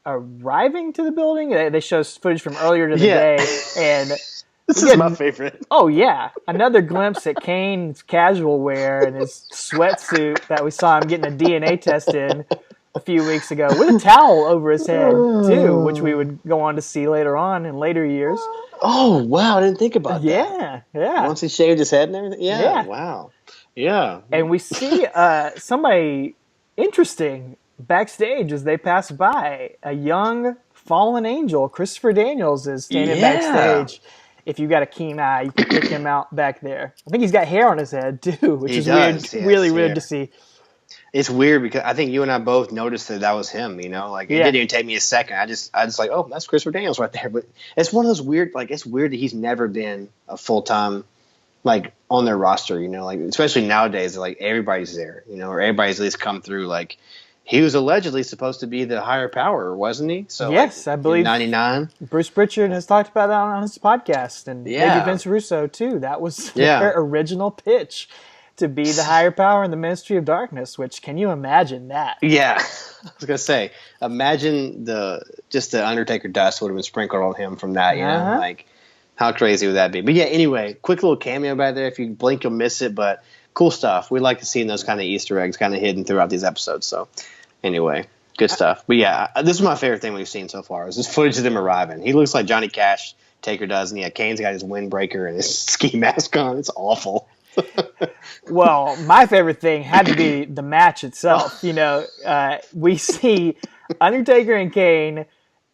arriving to the building. They show footage from earlier to the day, and this is my favorite. Oh, yeah. Another glimpse at Kane's casual wear and his sweatsuit that we saw him getting a DNA test in a few weeks ago with a towel over his head, too, which we would go on to see later on in later years. Oh, wow. I didn't think about that. Yeah. Once he shaved his head and everything? Yeah. Wow. Yeah. And we see somebody interesting backstage as they pass by. A young fallen angel, Christopher Daniels, is standing backstage. If you got a keen eye, you can pick him out back there. I think he's got hair on his head, too, which is weird. Yes, really weird to see. It's weird because I think you and I both noticed that was him, It didn't even take me a second. I just like, oh, that's Christopher Daniels right there. But it's one of those weird, it's weird that he's never been a full-time, on their roster, especially nowadays, everybody's there, or everybody's at least come through, he was allegedly supposed to be the higher power, wasn't he? So yes, I believe 99. Bruce Pritchard has talked about that on his podcast, and maybe Vince Russo too. That was their original pitch, to be the higher power in the Ministry of Darkness. Which, can you imagine that? Yeah, I was gonna say, imagine the Undertaker dust would have been sprinkled on him from that. How crazy would that be? But yeah, anyway, quick little cameo back there. If you blink, you'll miss it, but. Cool stuff. We like to see those kind of Easter eggs kind of hidden throughout these episodes. So, anyway, good stuff. But yeah, this is my favorite thing we've seen so far. Is this footage of them arriving? He looks like Johnny Cash. Taker does, and Kane's got his windbreaker and his ski mask on. It's awful. Well, my favorite thing had to be the match itself. We see Undertaker and Kane,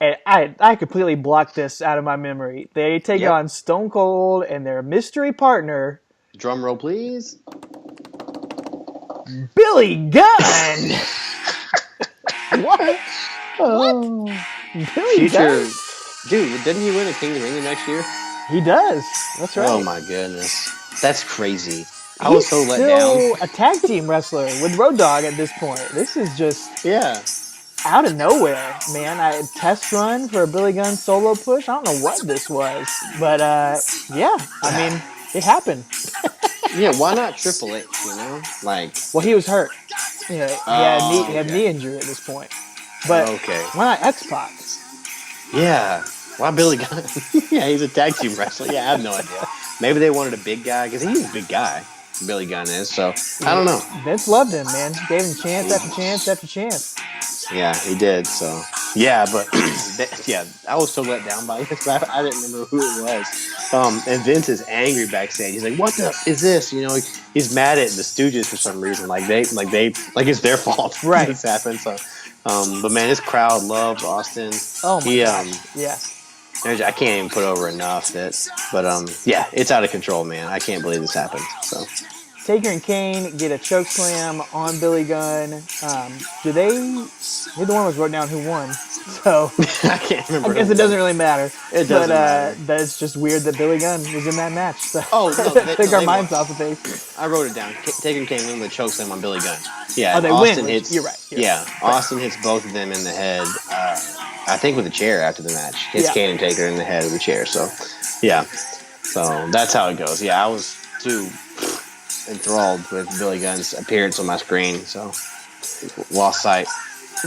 and I completely blocked this out of my memory. They take on Stone Cold and their mystery partner. Drum roll, please. Billy Gunn. What? Oh. Billy Gunn? Dude, didn't he win a King of the Ring next year? He does. That's right. Oh my goodness, that's crazy. I was He's so let still down. a tag team wrestler with Road Dogg at this point. This is just Yeah, out of nowhere, man. I test run for a Billy Gunn solo push. I don't know what this was, but yeah. I mean, it happened. yeah. Why not Triple H? You know, like Well, he was hurt. Yeah, he had okay, knee injury at this point. But okay, why not X Pac? yeah. Why Billy Gunn? Yeah, he's a tag team wrestler. Yeah, I have no idea. Maybe they wanted a big guy because he's a big guy. Billy Gunn is. So I don't know. Vince loved him, man. Gave him chance after chance after chance. Yeah, he did. So yeah, but yeah, I was so let down by this. I didn't remember who it was. And Vince is angry backstage. He's like, "What the is this?" You know, he's mad at the Stooges for some reason. Like it's their fault. Right. This happened. So, but man, his crowd loves Austin. Oh my gosh. Yeah. I can't even put over enough yeah, it's out of control, man. I can't believe this happened. So. Taker and Kane get a choke slam on Billy Gunn. Neither one of us wrote down who won, so I can't remember. I guess it doesn't really matter. It doesn't matter. That's just weird that Billy Gunn was in that match. So Oh no, take our minds off of things. I wrote it down. Taker and Kane win with a choke slam on Billy Gunn. Yeah, Oh, they Austin win. hits. You're right. Austin hits both of them in the head. I think with a chair after the match. Hits Kane and Taker in the head with a chair. So, yeah. So that's how it goes. Yeah, I was too enthralled with Billy Gunn's appearance on my screen. So lost sight.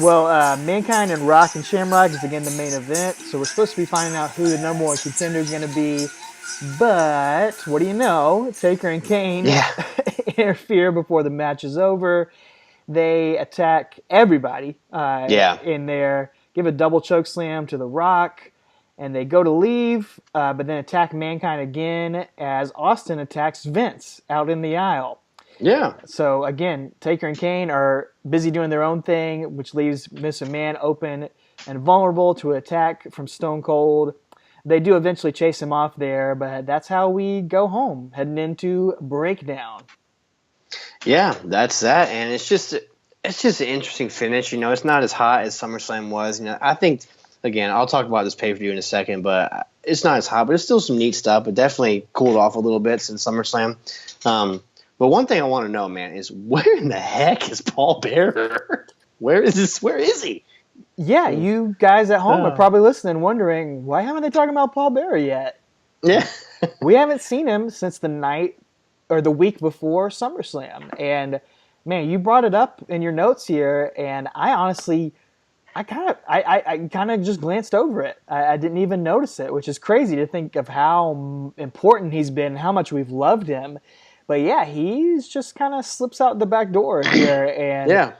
Well, Mankind and Rock and Shamrock is again the main event, so we're supposed to be finding out who the number one contender is going to be. But what do you know? Taker and Kane interfere before the match is over. They attack everybody in there, give a double choke slam to The Rock, and they go to leave, but then attack Mankind again as Austin attacks Vince out in the aisle. Yeah. So again, Taker and Kane are busy doing their own thing, which leaves Mr. Man open and vulnerable to attack from Stone Cold. They do eventually chase him off there, but that's how we go home, heading into Breakdown. Yeah, that's that, and it's just an interesting finish. You know, it's not as hot as SummerSlam was. You know, I think again, I'll talk about this pay-per-view in a second, but it's not as hot, but it's still some neat stuff. It definitely cooled off a little bit since SummerSlam. But one thing I want to know, man, is where in the heck is Paul Bearer? Where is this? Where is he? Yeah, you guys at home are probably listening, wondering why haven't they talking about Paul Bearer yet? Yeah, we haven't seen him since the night or the week before SummerSlam, and man, you brought it up in your notes here, and I honestly, I kind of just glanced over it. I didn't even notice it, which is crazy to think of how important he's been, how much we've loved him. But yeah, he's just kind of slips out the back door here, and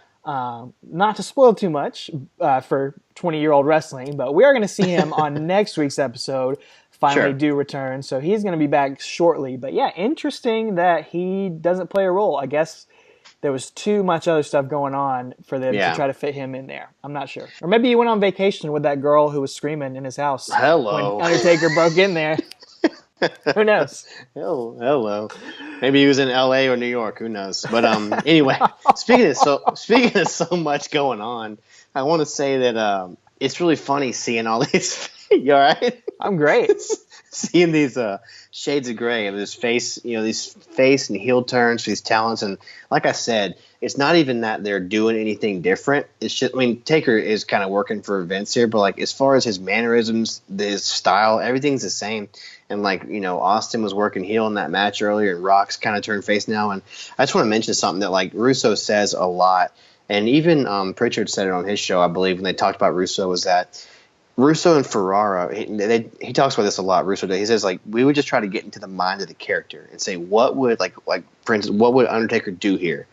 not to spoil too much for 20-year-old wrestling, but we are going to see him on next week's episode. Finally do return, so he's going to be back shortly. But yeah, interesting that he doesn't play a role. I guess there was too much other stuff going on for them to try to fit him in there. I'm not sure. Or maybe he went on vacation with that girl who was screaming in his house. Hello. When Undertaker broke in there. Who knows? Hello. Maybe he was in L.A. or New York. Who knows? But anyway, speaking of so much going on, I want to say that it's really funny seeing all these. You all right? I'm great. Seeing these shades of gray of his face, you know, these face and heel turns for these talents, and like I said, it's not even that they're doing anything different. It's just, I mean, Taker is kind of working for Vince here, but like as far as his mannerisms, his style, everything's the same. And like, you know, Austin was working heel in that match earlier, and Rock's kind of turned face now. And I just want to mention something that like Russo says a lot, and even Pritchard said it on his show, I believe, when they talked about Russo, was that Russo and Ferrara, he talks about this a lot. Russo, he says like we would just try to get into the mind of the character and say what would like for instance, what would Undertaker do here?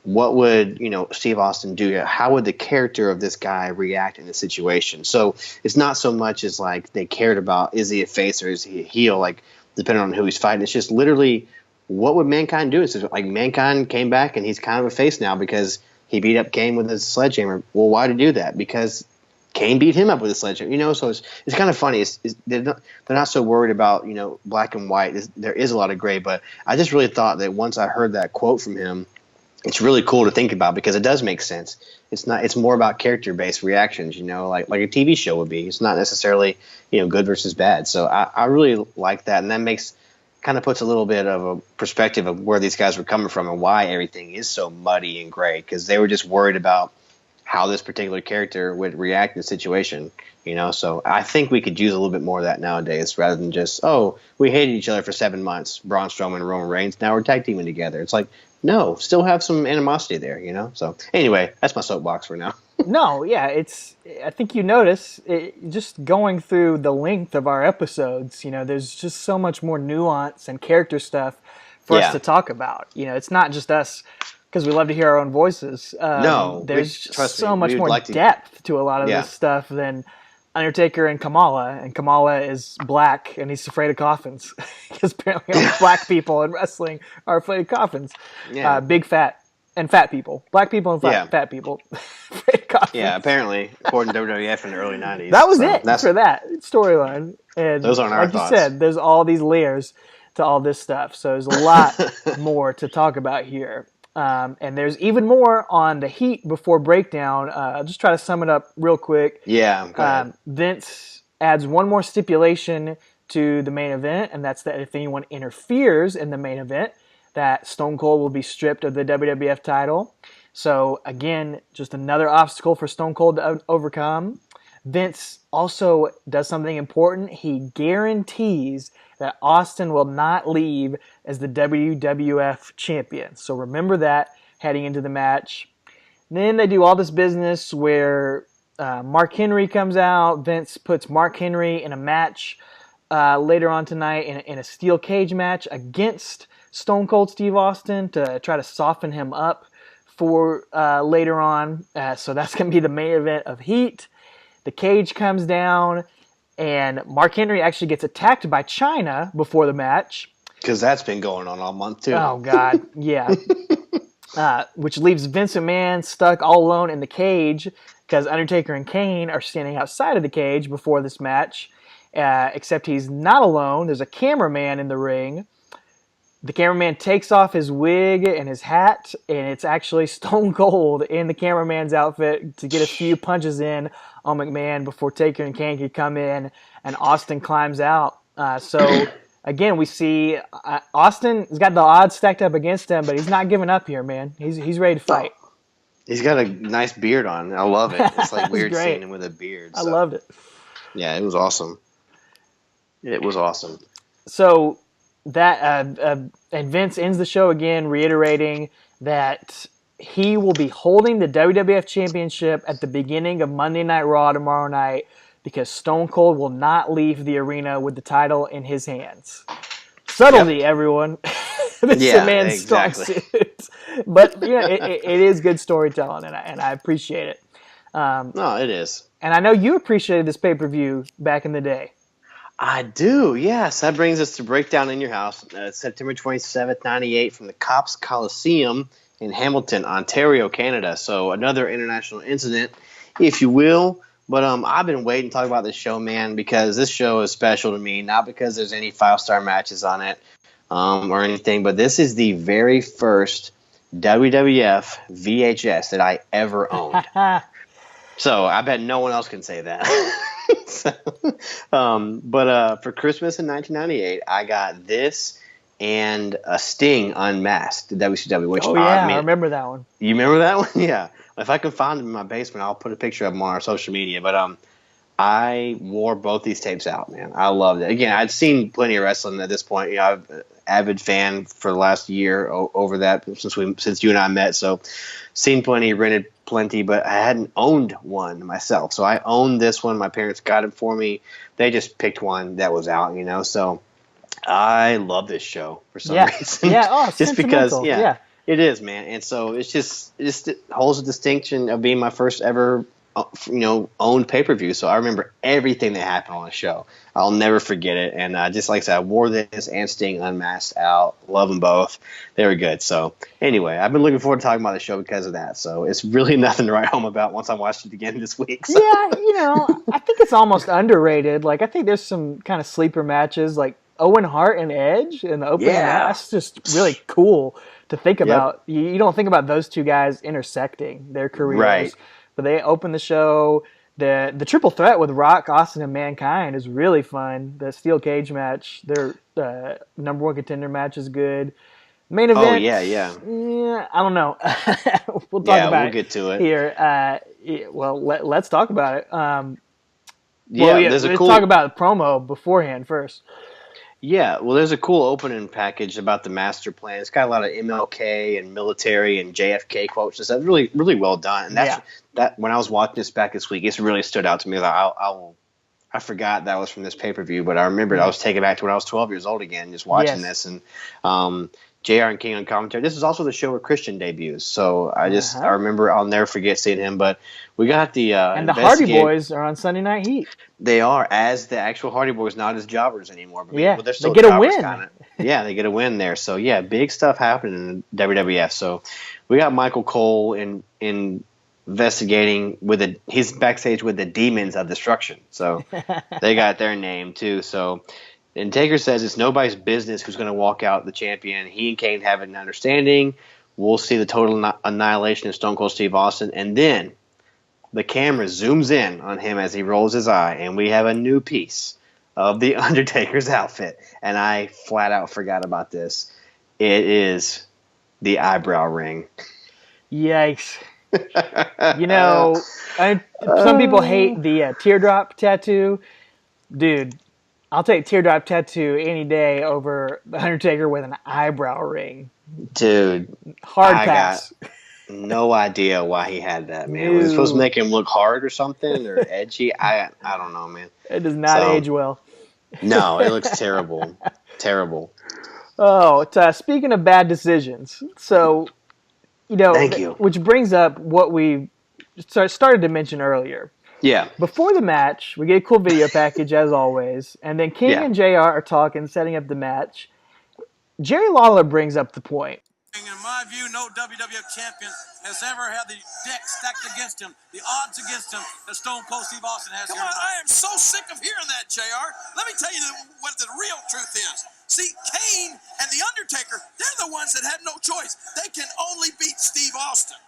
What would, you know, Steve Austin do here? How would the character of this guy react in this situation? So it's not so much as like they cared about is he a face or is he a heel, like depending on who he's fighting. It's just literally what would Mankind do? It's just, like Mankind came back and he's kind of a face now because he beat up Kane with his sledgehammer. Well, why did he do that? Because Kane beat him up with a sledgehammer, you know. So it's kind of funny. They're not so worried about, you know, black and white. There is a lot of gray, but I just really thought that once I heard that quote from him, it's really cool to think about because it does make sense. It's more about character based reactions, like a TV show would be. It's not necessarily, good versus bad. So I really like that. And that kind of puts a little bit of a perspective of where these guys were coming from and why everything is so muddy and gray, because they were just worried about how this particular character would react in the situation, So I think we could use a little bit more of that nowadays rather than just, oh, we hated each other for 7 months, Braun Strowman and Roman Reigns, now we're tag teaming together. It's like, no, still have some animosity there, So anyway, that's my soapbox for now. No, yeah, I think you notice just going through the length of our episodes, there's just so much more nuance and character stuff for us to talk about. It's not just us because we love to hear our own voices. No, there's so much more depth to a lot of this stuff than Undertaker and Kamala. And Kamala is black and he's afraid of coffins because apparently all black people in wrestling are afraid of coffins. Yeah. Big fat. And fat people. Black people and fat people. Yeah, apparently, according to WWF in the early 90s. That was for that storyline. And those aren't our thoughts. Like you said, there's all these layers to all this stuff. So there's a lot more to talk about here. And there's even more on the Heat before breakdown. I'll just try to sum it up real quick. Yeah, go ahead. Vince adds one more stipulation to the main event, and that's that if anyone interferes in the main event, that Stone Cold will be stripped of the WWF title. So, again, just another obstacle for Stone Cold to overcome. Vince also does something important. He guarantees that Austin will not leave as the WWF champion. So remember that heading into the match. Then they do all this business where Mark Henry comes out. Vince puts Mark Henry in a match later on tonight in a steel cage match against Stone Cold Steve Austin to try to soften him up for later on. So that's going to be the main event of Heat. The cage comes down, and Mark Henry actually gets attacked by China before the match. Because that's been going on all month, too. Oh, God, yeah. Which leaves Vince McMahon stuck all alone in the cage because Undertaker and Kane are standing outside of the cage before this match. Except he's not alone. There's a cameraman in the ring. The cameraman takes off his wig and his hat, and it's actually Stone Cold in the cameraman's outfit to get a few punches in on McMahon before Taker and Kane could come in, and Austin climbs out. So, again, we see Austin has got the odds stacked up against him, but he's not giving up here, man. He's ready to fight. He's got a nice beard on. I love it. It's like weird seeing him with a beard. So. I loved it. Yeah, it was awesome. It was awesome. So that and Vince ends the show again, reiterating that he will be holding the WWF Championship at the beginning of Monday Night Raw tomorrow night because Stone Cold will not leave the arena with the title in his hands. Subtlety, everyone. This is a man's strong suit. But yeah, it is good storytelling, and I appreciate it. No, it is. And I know you appreciated this pay-per-view back in the day. I do, yes. That brings us to Breakdown in Your House, September 27th, 98, from the Cops Coliseum in Hamilton, Ontario, Canada. So another international incident, if you will. But I've been waiting to talk about this show, man, because this show is special to me, not because there's any 5-star matches on it or anything, but this is the very first WWF VHS that I ever owned. So I bet no one else can say that. But for Christmas in 1998, I got this and a Sting Unmasked, the WCW. Which I remember that one. You remember that one? Yeah. If I can find them in my basement, I'll put a picture of them on our social media. But I wore both these tapes out, man. I loved it. Again, I'd seen plenty of wrestling at this point. I'm an avid fan for the last year over that since you and I met. So seen plenty, rented plenty, but I hadn't owned one myself. So I owned this one. My parents got it for me. They just picked one that was out, So I love this show for some reason. Yeah, just because, it is, man. And so it holds a distinction of being my first ever, owned pay-per-view. So I remember everything that happened on the show. I'll never forget it. And just like I said, I wore this and Sting Unmasked out. Love them both. They were good. So anyway, I've been looking forward to talking about the show because of that. So it's really nothing to write home about once I watched it again this week. So. Yeah, I think it's almost underrated. Like, I think there's some kind of sleeper matches like Owen Hart and Edge in the opening match. That's just really cool to think about. You don't think about those two guys intersecting their careers. Right. But they open the show. The triple threat with Rock, Austin, and Mankind is really fun. The steel cage match, their number one contender match is good. Main event. Oh, yeah. I don't know. We'll talk about it. We'll get to it here. Let's talk about it. Let's talk about the promo beforehand first. Yeah, well, there's a cool opening package about the master plan. It's got a lot of MLK and military and JFK quotes and stuff. Really, really well done. And that when I was watching this back this week, it's really stood out to me. I forgot that was from this pay-per-view, but I remembered I was taken back to when I was 12 years old again, just watching this. And JR and King on commentary. This is also the show where Christian debuts. So I remember, I'll never forget seeing him. But we got the and the Hardy Boys are on Sunday Night Heat. They are, as the actual Hardy Boys, not as jobbers anymore. But they're still they get a win. Yeah, they get a win there. So yeah, big stuff happening in WWF. So we got Michael Cole investigating he's backstage with the Demons of Destruction. So they got their name too. So. And Taker says it's nobody's business who's going to walk out the champion. He and Kane have an understanding. We'll see the total annihilation of Stone Cold Steve Austin. And then the camera zooms in on him as he rolls his eye, and we have a new piece of the Undertaker's outfit. And I flat out forgot about this. It is the eyebrow ring. Yikes. Some people hate the teardrop tattoo. Dude. I'll take teardrop tattoo any day over the Undertaker with an eyebrow ring. Dude, hard pass. I got no idea why he had that, man. Was it supposed to make him look hard or something, or edgy? I don't know, man. It does not age well. No, it looks terrible. Terrible. Oh, speaking of bad decisions, so Thank you. Which brings up what we started to mention earlier. Yeah. Before the match, we get a cool video package as always, and then King and JR are talking, setting up the match. Jerry Lawler brings up the point. In my view, no WWF champion has ever had the deck stacked against him, the odds against him that Stone Cold Steve Austin has. Come on, I am so sick of hearing that, JR. Let me tell you what the real truth is. See, Kane and The Undertaker, they're the ones that had no choice. They can only beat Steve Austin.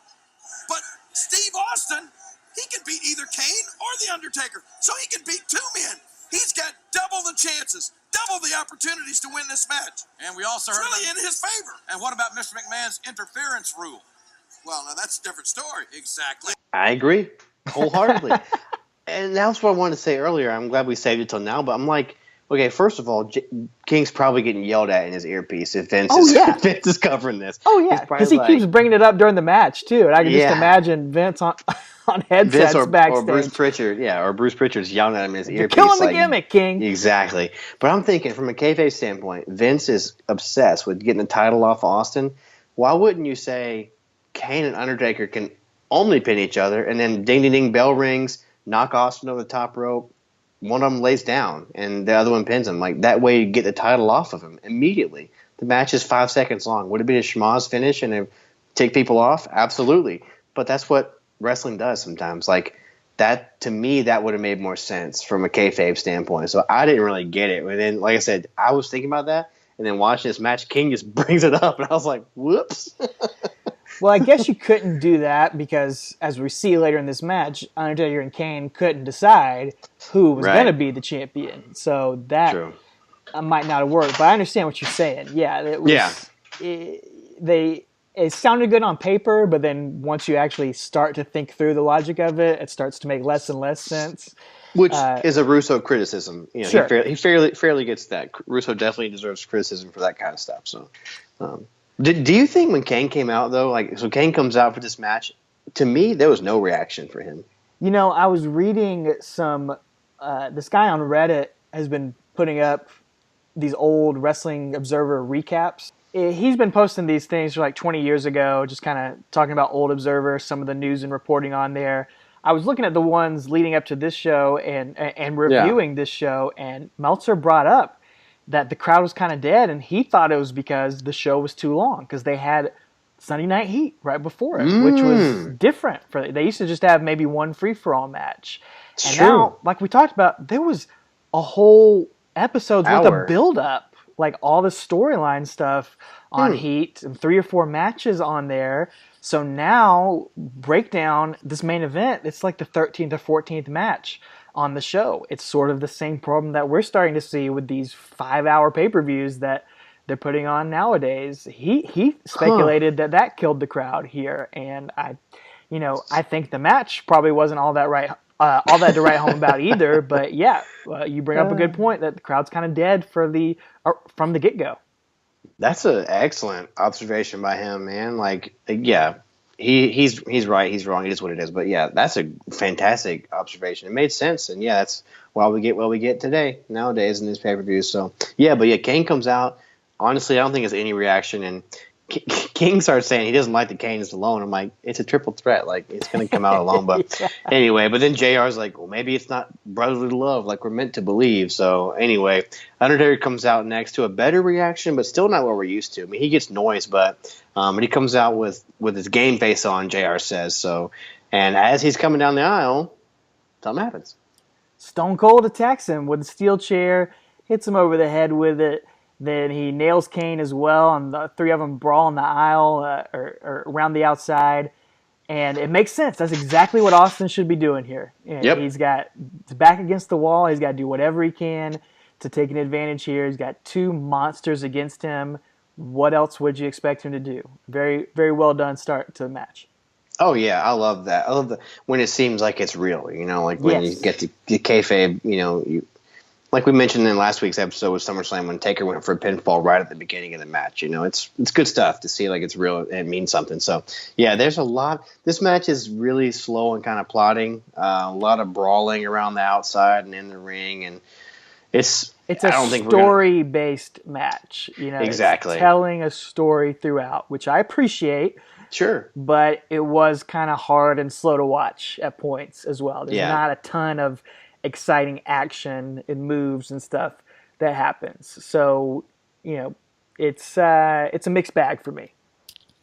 But Steve Austin, he can beat either Kane or The Undertaker. So he can beat two men. He's got double the chances, double the opportunities to win this match. And we also heard it's really in his favor. And what about Mr. McMahon's interference rule? Well, now that's a different story. Exactly. I agree wholeheartedly. And that's what I wanted to say earlier. I'm glad we saved it till now. But I'm like, okay, first of all, King's probably getting yelled at in his earpiece if Vince is covering this. Oh, yeah, because he keeps bringing it up during the match, too. And I can just imagine Vince on headsets backstage. Or Bruce Pritchard, or Bruce Pritchard's yelling at him in his earpiece. You're killing the gimmick, King. Exactly. But I'm thinking, from a kayfabe standpoint, Vince is obsessed with getting the title off Austin. Why wouldn't you say Kane and Undertaker can only pin each other, and then ding-ding-ding, bell rings, knock Austin over the top rope, one of them lays down, and the other one pins him. Like, that way you get the title off of him immediately. The match is 5 seconds long. Would it be a schmoz finish and take people off? Absolutely. But that's what wrestling does sometimes. Like, that, to me, that would have made more sense from a kayfabe standpoint. So I didn't really get it. And then, like I said, I was thinking about that, and then watching this match, King just brings it up, and I was like, whoops. Well, I guess you couldn't do that because, as we see later in this match, Undertaker and Kane couldn't decide who was going to be the champion. So that might not have worked. But I understand what you're saying. Yeah, it was, it sounded good on paper, but then once you actually start to think through the logic of it, it starts to make less and less sense. Which is a Russo criticism. You know, sure. He fairly gets that. Russo definitely deserves criticism for that kind of stuff. So. Do you think when Kane came out, though, so Kane comes out for this match, to me, there was no reaction for him. You know, I was reading this guy on Reddit has been putting up these old Wrestling Observer recaps. He's been posting these things for 20 years ago, just kind of talking about old Observer, some of the news and reporting on there. I was looking at the ones leading up to this show and reviewing this show, and Meltzer brought up that the crowd was kind of dead, and he thought it was because the show was too long, because they had Sunday Night Heat right before it, which was different. They used to just have maybe one free-for-all match. Now, like we talked about, there was a whole episode's worth of build-up like all the storyline stuff on Heat and 3 or 4 matches on there. So now break down this main event. It's like the 13th or 14th match on the show. It's sort of the same problem that we're starting to see with these 5-hour pay-per-views that they're putting on nowadays. He speculated that killed the crowd here, and I think the match probably wasn't all that to write home about either. But yeah, you bring up a good point that the crowd's kind of dead from the get-go. That's an excellent observation by him, man. Like, yeah, he's right, he's wrong, it is what it is. But yeah, that's a fantastic observation. It made sense, and yeah, that's why we get what we get today nowadays in these pay-per-views. So yeah, but yeah, Kane comes out. Honestly, I don't think it's any reaction, and King starts saying he doesn't like the Kane is alone. I'm like, it's a triple threat. Like, it's going to come out alone. But anyway, but then JR's like, well, maybe it's not brotherly love like we're meant to believe. So anyway, Undertaker comes out next to a better reaction, but still not what we're used to. I mean, he gets noise, but he comes out with his game face on, JR says. So, and as he's coming down the aisle, something happens. Stone Cold attacks him with a steel chair, hits him over the head with it. Then he nails Kane as well, and the 3 of them brawl in the aisle or around the outside. And it makes sense. That's exactly what Austin should be doing here. Yep. He's got his back against the wall. He's got to do whatever he can to take an advantage here. He's got 2 monsters against him. What else would you expect him to do? Very, very well done start to the match. Oh, yeah, I love that. I love when it seems like it's real, like when you get the kayfabe, like we mentioned in last week's episode with SummerSlam when Taker went for a pinfall right at the beginning of the match. It's good stuff to see like it's real and it means something. So, yeah, there's a lot. This match is really slow and kind of plodding. A lot of brawling around the outside and in the ring. And it's a story-based match. Exactly. It's telling a story throughout, which I appreciate. Sure. But it was kind of hard and slow to watch at points as well. There's not a ton of exciting action and moves and stuff that happens. So, it's a mixed bag for me.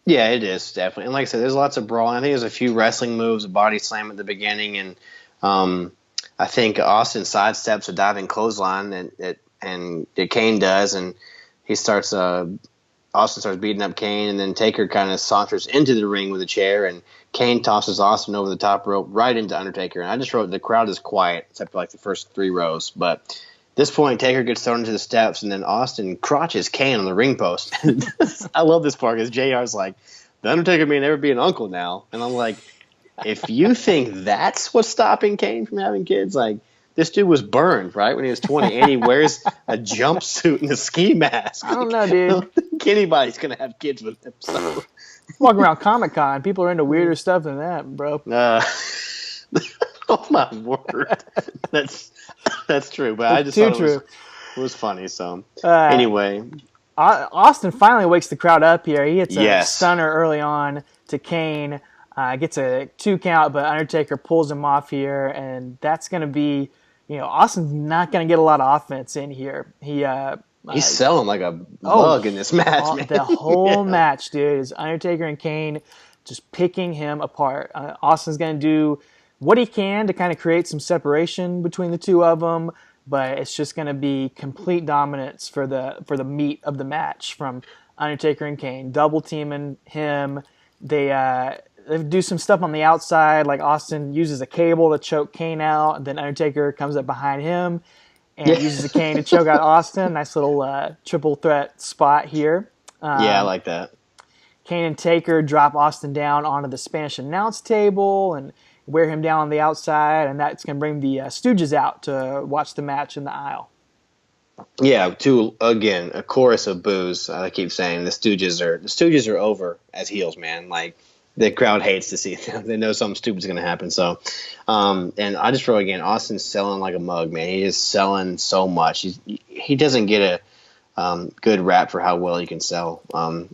Yeah, it is, definitely. And like I said, there's lots of brawling. I think there's a few wrestling moves, a body slam at the beginning, and I think Austin sidesteps a diving clothesline that Kane does, and he starts Austin starts beating up Kane, and then Taker kind of saunters into the ring with a chair, and Kane tosses Austin over the top rope right into Undertaker. And I just wrote the crowd is quiet except for like the first 3 rows. But at this point, Taker gets thrown into the steps, and then Austin crotches Kane on the ring post. I love this part because JR's like, the Undertaker may never be an uncle now. And I'm like, if you think that's what's stopping Kane from having kids, like, this dude was burned, right, when he was 20, and he wears a jumpsuit and a ski mask. I don't know, dude. I don't think anybody's going to have kids with him. So. Walking around Comic-Con, people are into weirder stuff than that, bro. Oh, my word. That's true, but I just thought it was funny. So, anyway. Austin finally wakes the crowd up here. He hits a stunner early on to Kane. Gets a 2 count, but Undertaker pulls him off here, and that's going to be, Austin's not going to get a lot of offense in here. He's selling like a mug in this match, man. The whole match, dude, is Undertaker and Kane just picking him apart. Austin's going to do what he can to kind of create some separation between the 2 of them, but it's just going to be complete dominance for the meat of the match from Undertaker and Kane, double teaming him. They do some stuff on the outside, like Austin uses a cable to choke Kane out, and then Undertaker comes up behind him and uses a cane to choke out Austin. Nice little triple threat spot here. I like that. Kane and Taker drop Austin down onto the Spanish announce table and wear him down on the outside, and that's going to bring the Stooges out to watch the match in the aisle. Yeah, again, a chorus of boos. I keep saying the Stooges are over as heels, man. Like, the crowd hates to see them. They know something stupid's going to happen. So, and I just wrote again, Austin's selling like a mug, man. He is selling so much. He doesn't get a good rap for how well he can sell,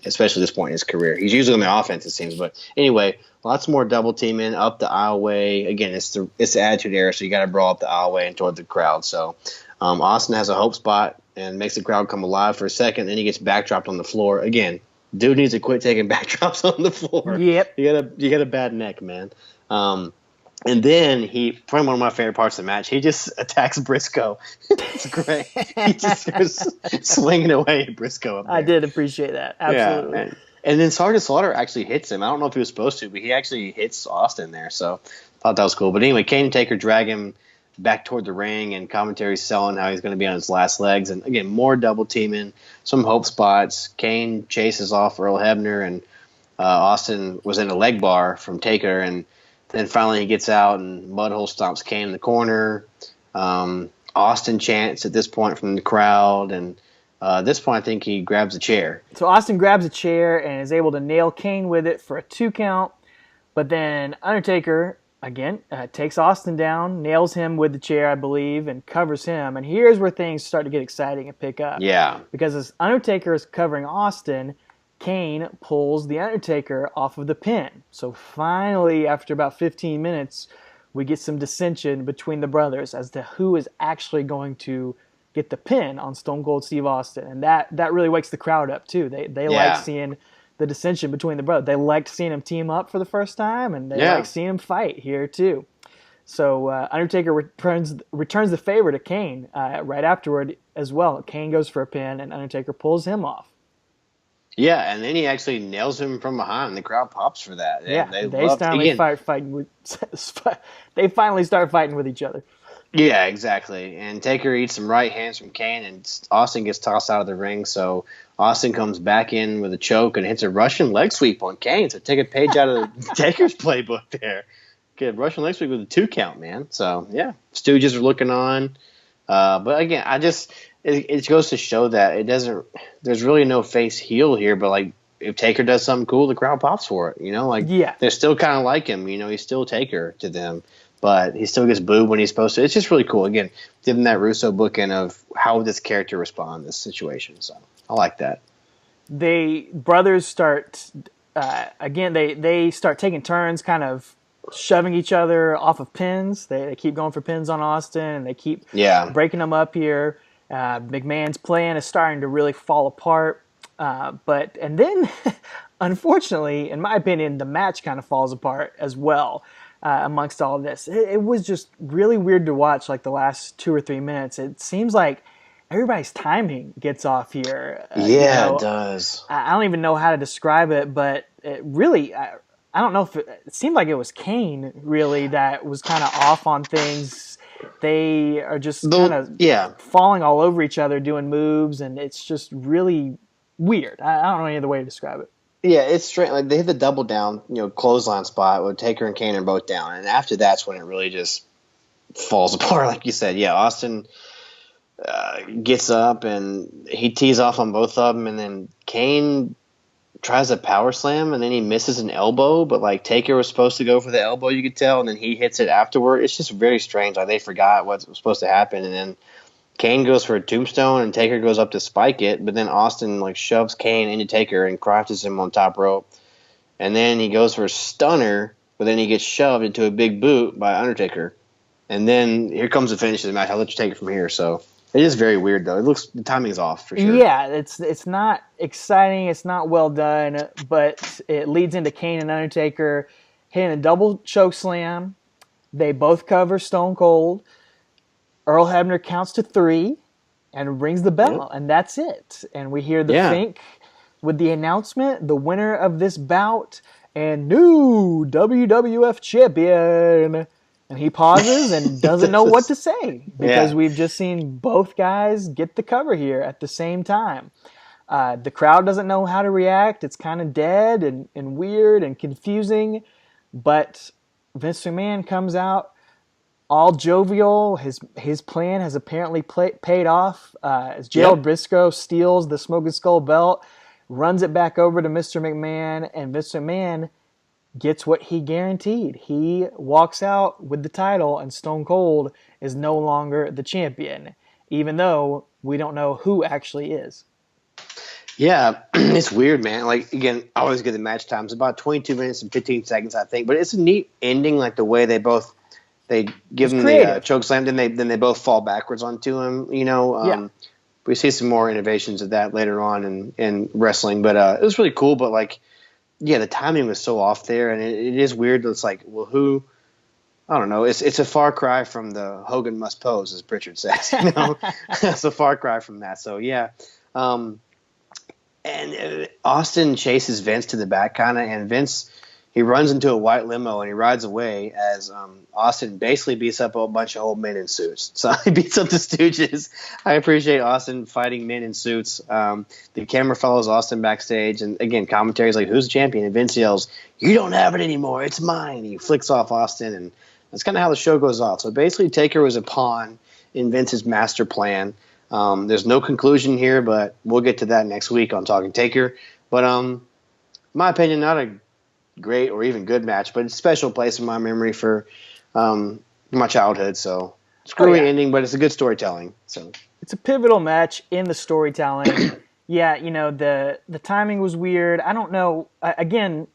especially at this point in his career. He's usually on the offense, it seems. But anyway, lots more double teaming up the aisleway. Again, it's the Attitude Era, so you got to brawl up the aisleway and toward the crowd. So Austin has a hope spot and makes the crowd come alive for a second. Then he gets backdropped on the floor again. Dude needs to quit taking backdrops on the floor. Yep. You got a bad neck, man. And then probably one of my favorite parts of the match, he just attacks Briscoe. It's great. He just goes swinging away at Briscoe up there. I did appreciate that. Absolutely. Yeah, and then Sergeant Slaughter actually hits him. I don't know if he was supposed to, but he actually hits Austin there. So I thought that was cool. But anyway, Kane and Taker drag him back toward the ring, and commentary's selling how he's going to be on his last legs. And again, more double teaming, some hope spots. Kane chases off Earl Hebner, and Austin was in a leg bar from Taker, and then finally he gets out and Mudhole stomps Kane in the corner. Austin chants at this point from the crowd, and at this point I think he grabs a chair. So Austin grabs a chair and is able to nail Kane with it for a 2 count. But then Undertaker, again, takes Austin down, nails him with the chair, I believe, and covers him. And here's where things start to get exciting and pick up. Yeah. Because as Undertaker is covering Austin, Kane pulls the Undertaker off of the pin. So finally, after about 15 minutes, we get some dissension between the brothers as to who is actually going to get the pin on Stone Cold Steve Austin. And that really wakes the crowd up, too. They like seeing the dissension between the brothers. They liked seeing them team up for the first time, and they like seeing them fight here, too. So Undertaker returns the favor to Kane right afterward as well. Kane goes for a pin, and Undertaker pulls him off. Yeah, and then he actually nails him from behind. The crowd pops for that. Yeah, they finally start fighting with each other. Yeah, exactly. And Taker eats some right hands from Kane, and Austin gets tossed out of the ring. So Austin comes back in with a choke and hits a Russian leg sweep on Kane. So take a page out of Taker's playbook there. Good Russian leg sweep with a 2 count, man. So yeah, Stooges are looking on. But again, it goes to show that there's really no face heel here, but like if Taker does something cool, the crowd pops for it, they still kind of like him, he's still Taker to them, but he still gets booed when he's supposed to. It's just really cool. Again, give them that Russo bookend of how would this character respond in this situation. So I like that. Brothers start, they start taking turns kind of shoving each other off of pins. They keep going for pins on Austin, and they keep breaking them up here. McMahon's plan is starting to really fall apart. And then, unfortunately, in my opinion, the match kind of falls apart as well amongst all of this. It was just really weird to watch, like the last 2 or 3 minutes. It seems like everybody's timing gets off here. It does. I don't even know how to describe it, but it really, I don't know if it seemed like it was Kane, really, that was kind of off on things. They are just kind of falling all over each other, doing moves, and it's just really weird. I don't know any other way to describe it. Yeah, it's strange. Like they hit the double down, clothesline spot where Taker and Kane are both down, and after that's when it really just falls apart, like you said. Yeah, Austin gets up and he tees off on both of them, and then Kane tries a power slam, and then he misses an elbow, but like Taker was supposed to go for the elbow, you could tell, and then he hits it afterward. It's just very strange. Like they forgot what was supposed to happen, and then Kane goes for a tombstone, and Taker goes up to spike it, but then Austin like shoves Kane into Taker and crotches him on top rope, and then he goes for a stunner, but then he gets shoved into a big boot by Undertaker, and then here comes the finish of the match. I'll let you take it from here. So it is very weird, though. The timing's off for sure. Yeah, it's not exciting. It's not well done, but it leads into Kane and Undertaker hitting a double choke slam. They both cover Stone Cold. Earl Hebner counts to 3 and rings the bell, and that's it. And we hear the Fink with the announcement, the winner of this bout and new WWF champion. And he pauses and doesn't know what to say because we've just seen both guys get the cover here at the same time. The crowd doesn't know how to react. It's kind of dead and weird and confusing. But Vince McMahon comes out all jovial. His plan has apparently paid off as Gerald Briscoe steals the Smoking Skull belt, runs it back over to Mr. McMahon, and Vince McMahon gets what he guaranteed. He walks out with the title, and Stone Cold is no longer the champion, even though we don't know who actually is. Yeah, it's weird, man. Like, again, I always get the match times about 22 minutes and 15 seconds, I think. But it's a neat ending, like the way they give him the choke slam, then they both fall backwards onto him. We see some more innovations of that later on in wrestling. But it was really cool. But like, yeah, the timing was so off there, and it is weird. It's like, well, who I don't know. It's a far cry from the Hogan must pose, as Pritchard says. It's a far cry from that. So yeah, and Austin chases Vince to the back, kind of, and Vince he runs into a white limo and he rides away as Austin basically beats up a bunch of old men in suits. So he beats up the Stooges. I appreciate Austin fighting men in suits. The camera follows Austin backstage, and again, commentary is like, "Who's the champion?" And Vince yells, "You don't have it anymore. It's mine." And he flicks off Austin, and that's kind of how the show goes off. So basically, Taker was a pawn in Vince's master plan. There's no conclusion here, but we'll get to that next week on Talking Taker. But in my opinion, not a great or even good match, but it's a special place in my memory for my childhood. So screwy ending, but it's a good storytelling. So it's a pivotal match in the storytelling. Yeah, the timing was weird. I don't know. Again,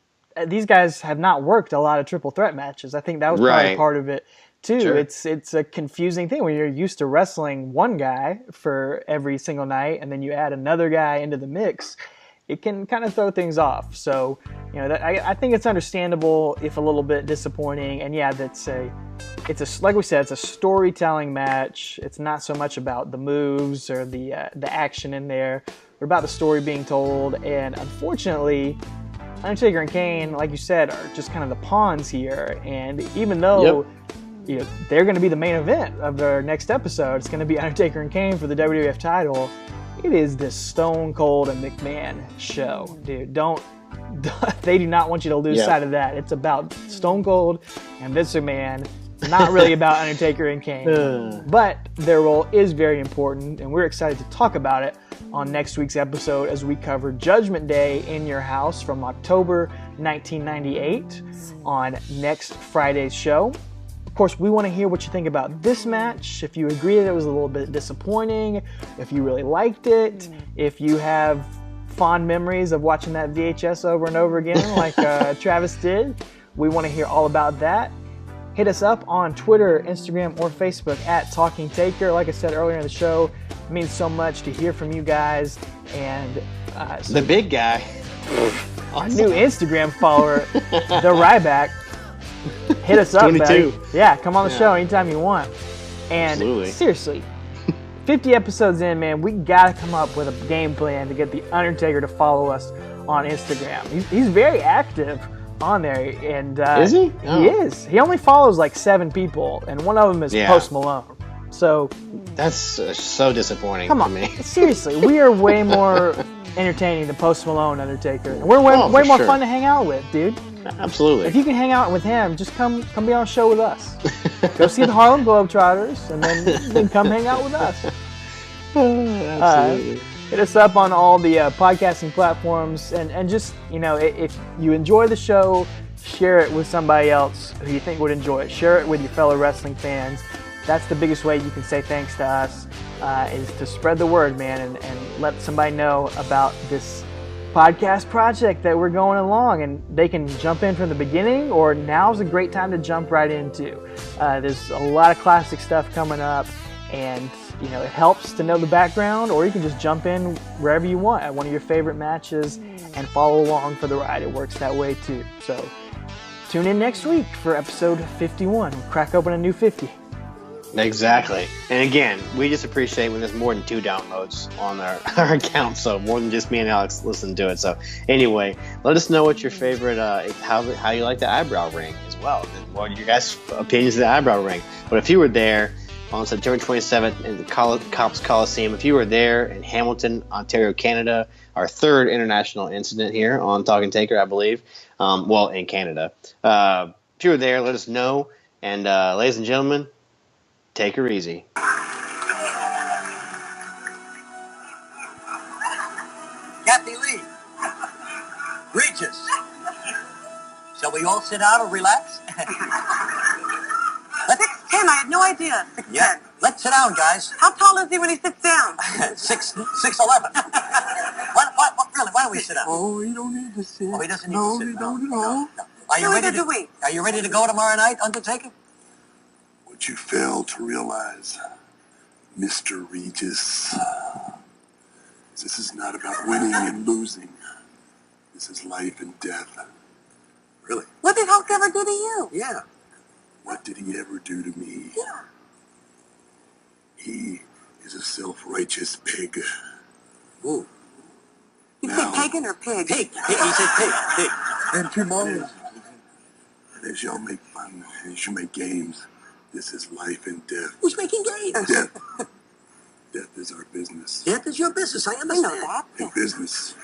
these guys have not worked a lot of triple threat matches. I think that was probably part of it too. Sure. It's a confusing thing when you're used to wrestling one guy for every single night, and then you add another guy into the mix. It can kind of throw things off. So, I think it's understandable if a little bit disappointing. And yeah, like we said, it's a storytelling match. It's not so much about the moves or the action in there, but about the story being told. And unfortunately, Undertaker and Kane, like you said, are just kind of the pawns here. And even though they're going to be the main event of their next episode, it's going to be Undertaker and Kane for the WWF title. It is this Stone Cold and McMahon show, dude. They do not want you to lose sight of that. It's about Stone Cold and Vince McMahon, not really about Undertaker and Kane. But their role is very important, and we're excited to talk about it on next week's episode as we cover Judgment Day in Your House from October 1998 on next Friday's show. Of course, we want to hear what you think about this match, if you agree that it was a little bit disappointing, if you really liked it, if you have fond memories of watching that VHS over and over again like Travis did. We want to hear all about that. Hit us up on Twitter, Instagram, or Facebook at Talking Taker. Like I said earlier in the show, it means so much to hear from you guys. And the big guy, our new Instagram follower, the Ryback. Hit us up, 22. Buddy. Yeah, come on the show anytime you want. And Absolutely. Seriously, 50 episodes in, man, we got to come up with a game plan to get The Undertaker to follow us on Instagram. He's very active on there. And is he? Oh. He is. He only follows like 7 people, and one of them is Post Malone. So that's so disappointing for me. Seriously, we are way more entertaining than Post Malone Undertaker. And we're way more fun to hang out with, dude. Absolutely. If you can hang out with him, just come be on a show with us. Go see the Harlem Globetrotters, and then come hang out with us. Absolutely. Hit us up on all the podcasting platforms, and just, if you enjoy the show, share it with somebody else who you think would enjoy it. Share it with your fellow wrestling fans. That's the biggest way you can say thanks to us, is to spread the word, man, and let somebody know about this podcast project that we're going along, and they can jump in from the beginning, or now's a great time to jump right into. There's a lot of classic stuff coming up, and it helps to know the background, or you can just jump in wherever you want at one of your favorite matches and follow along for the ride. It works that way too. So tune in next week for episode 51. We'll crack open a new 50. Exactly. And again, we just appreciate when there's more than 2 downloads on our account, so more than just me and Alex listen to it. So anyway, let us know what your favorite, how you like the eyebrow ring as well. And what are your guys' opinions of the eyebrow ring? But if you were there on September 27th in the Cops Coliseum, if you were there in Hamilton, Ontario, Canada, our 3rd international incident here on Talking Taker, I believe, in Canada. If you were there, let us know. And ladies and gentlemen, take her easy. Kathy Lee. Regis. Shall we all sit down and relax? Tim, I had no idea. Yeah. Let's sit down, guys. How tall is he when he sits down? 6'11". Why don't we sit down? Oh, you don't need to sit. Oh, he doesn't need to sit. No, he don't at all. No. Are you ready to go tomorrow night, Undertaker? What you fail to realize, Mr. Regis, this is not about winning and losing. This is life and death. Really? What did Hulk ever do to you? Yeah. What did he ever do to me? He is a self-righteous pig. Whoa. You Now- say pagan or pig? Pig. He said pig. Pig. And tomorrow. And as y'all make fun, as you make games, this is life and death. Who's making games? Death. Death is our business. Death is your business. I I know understand. that. And business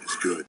is good.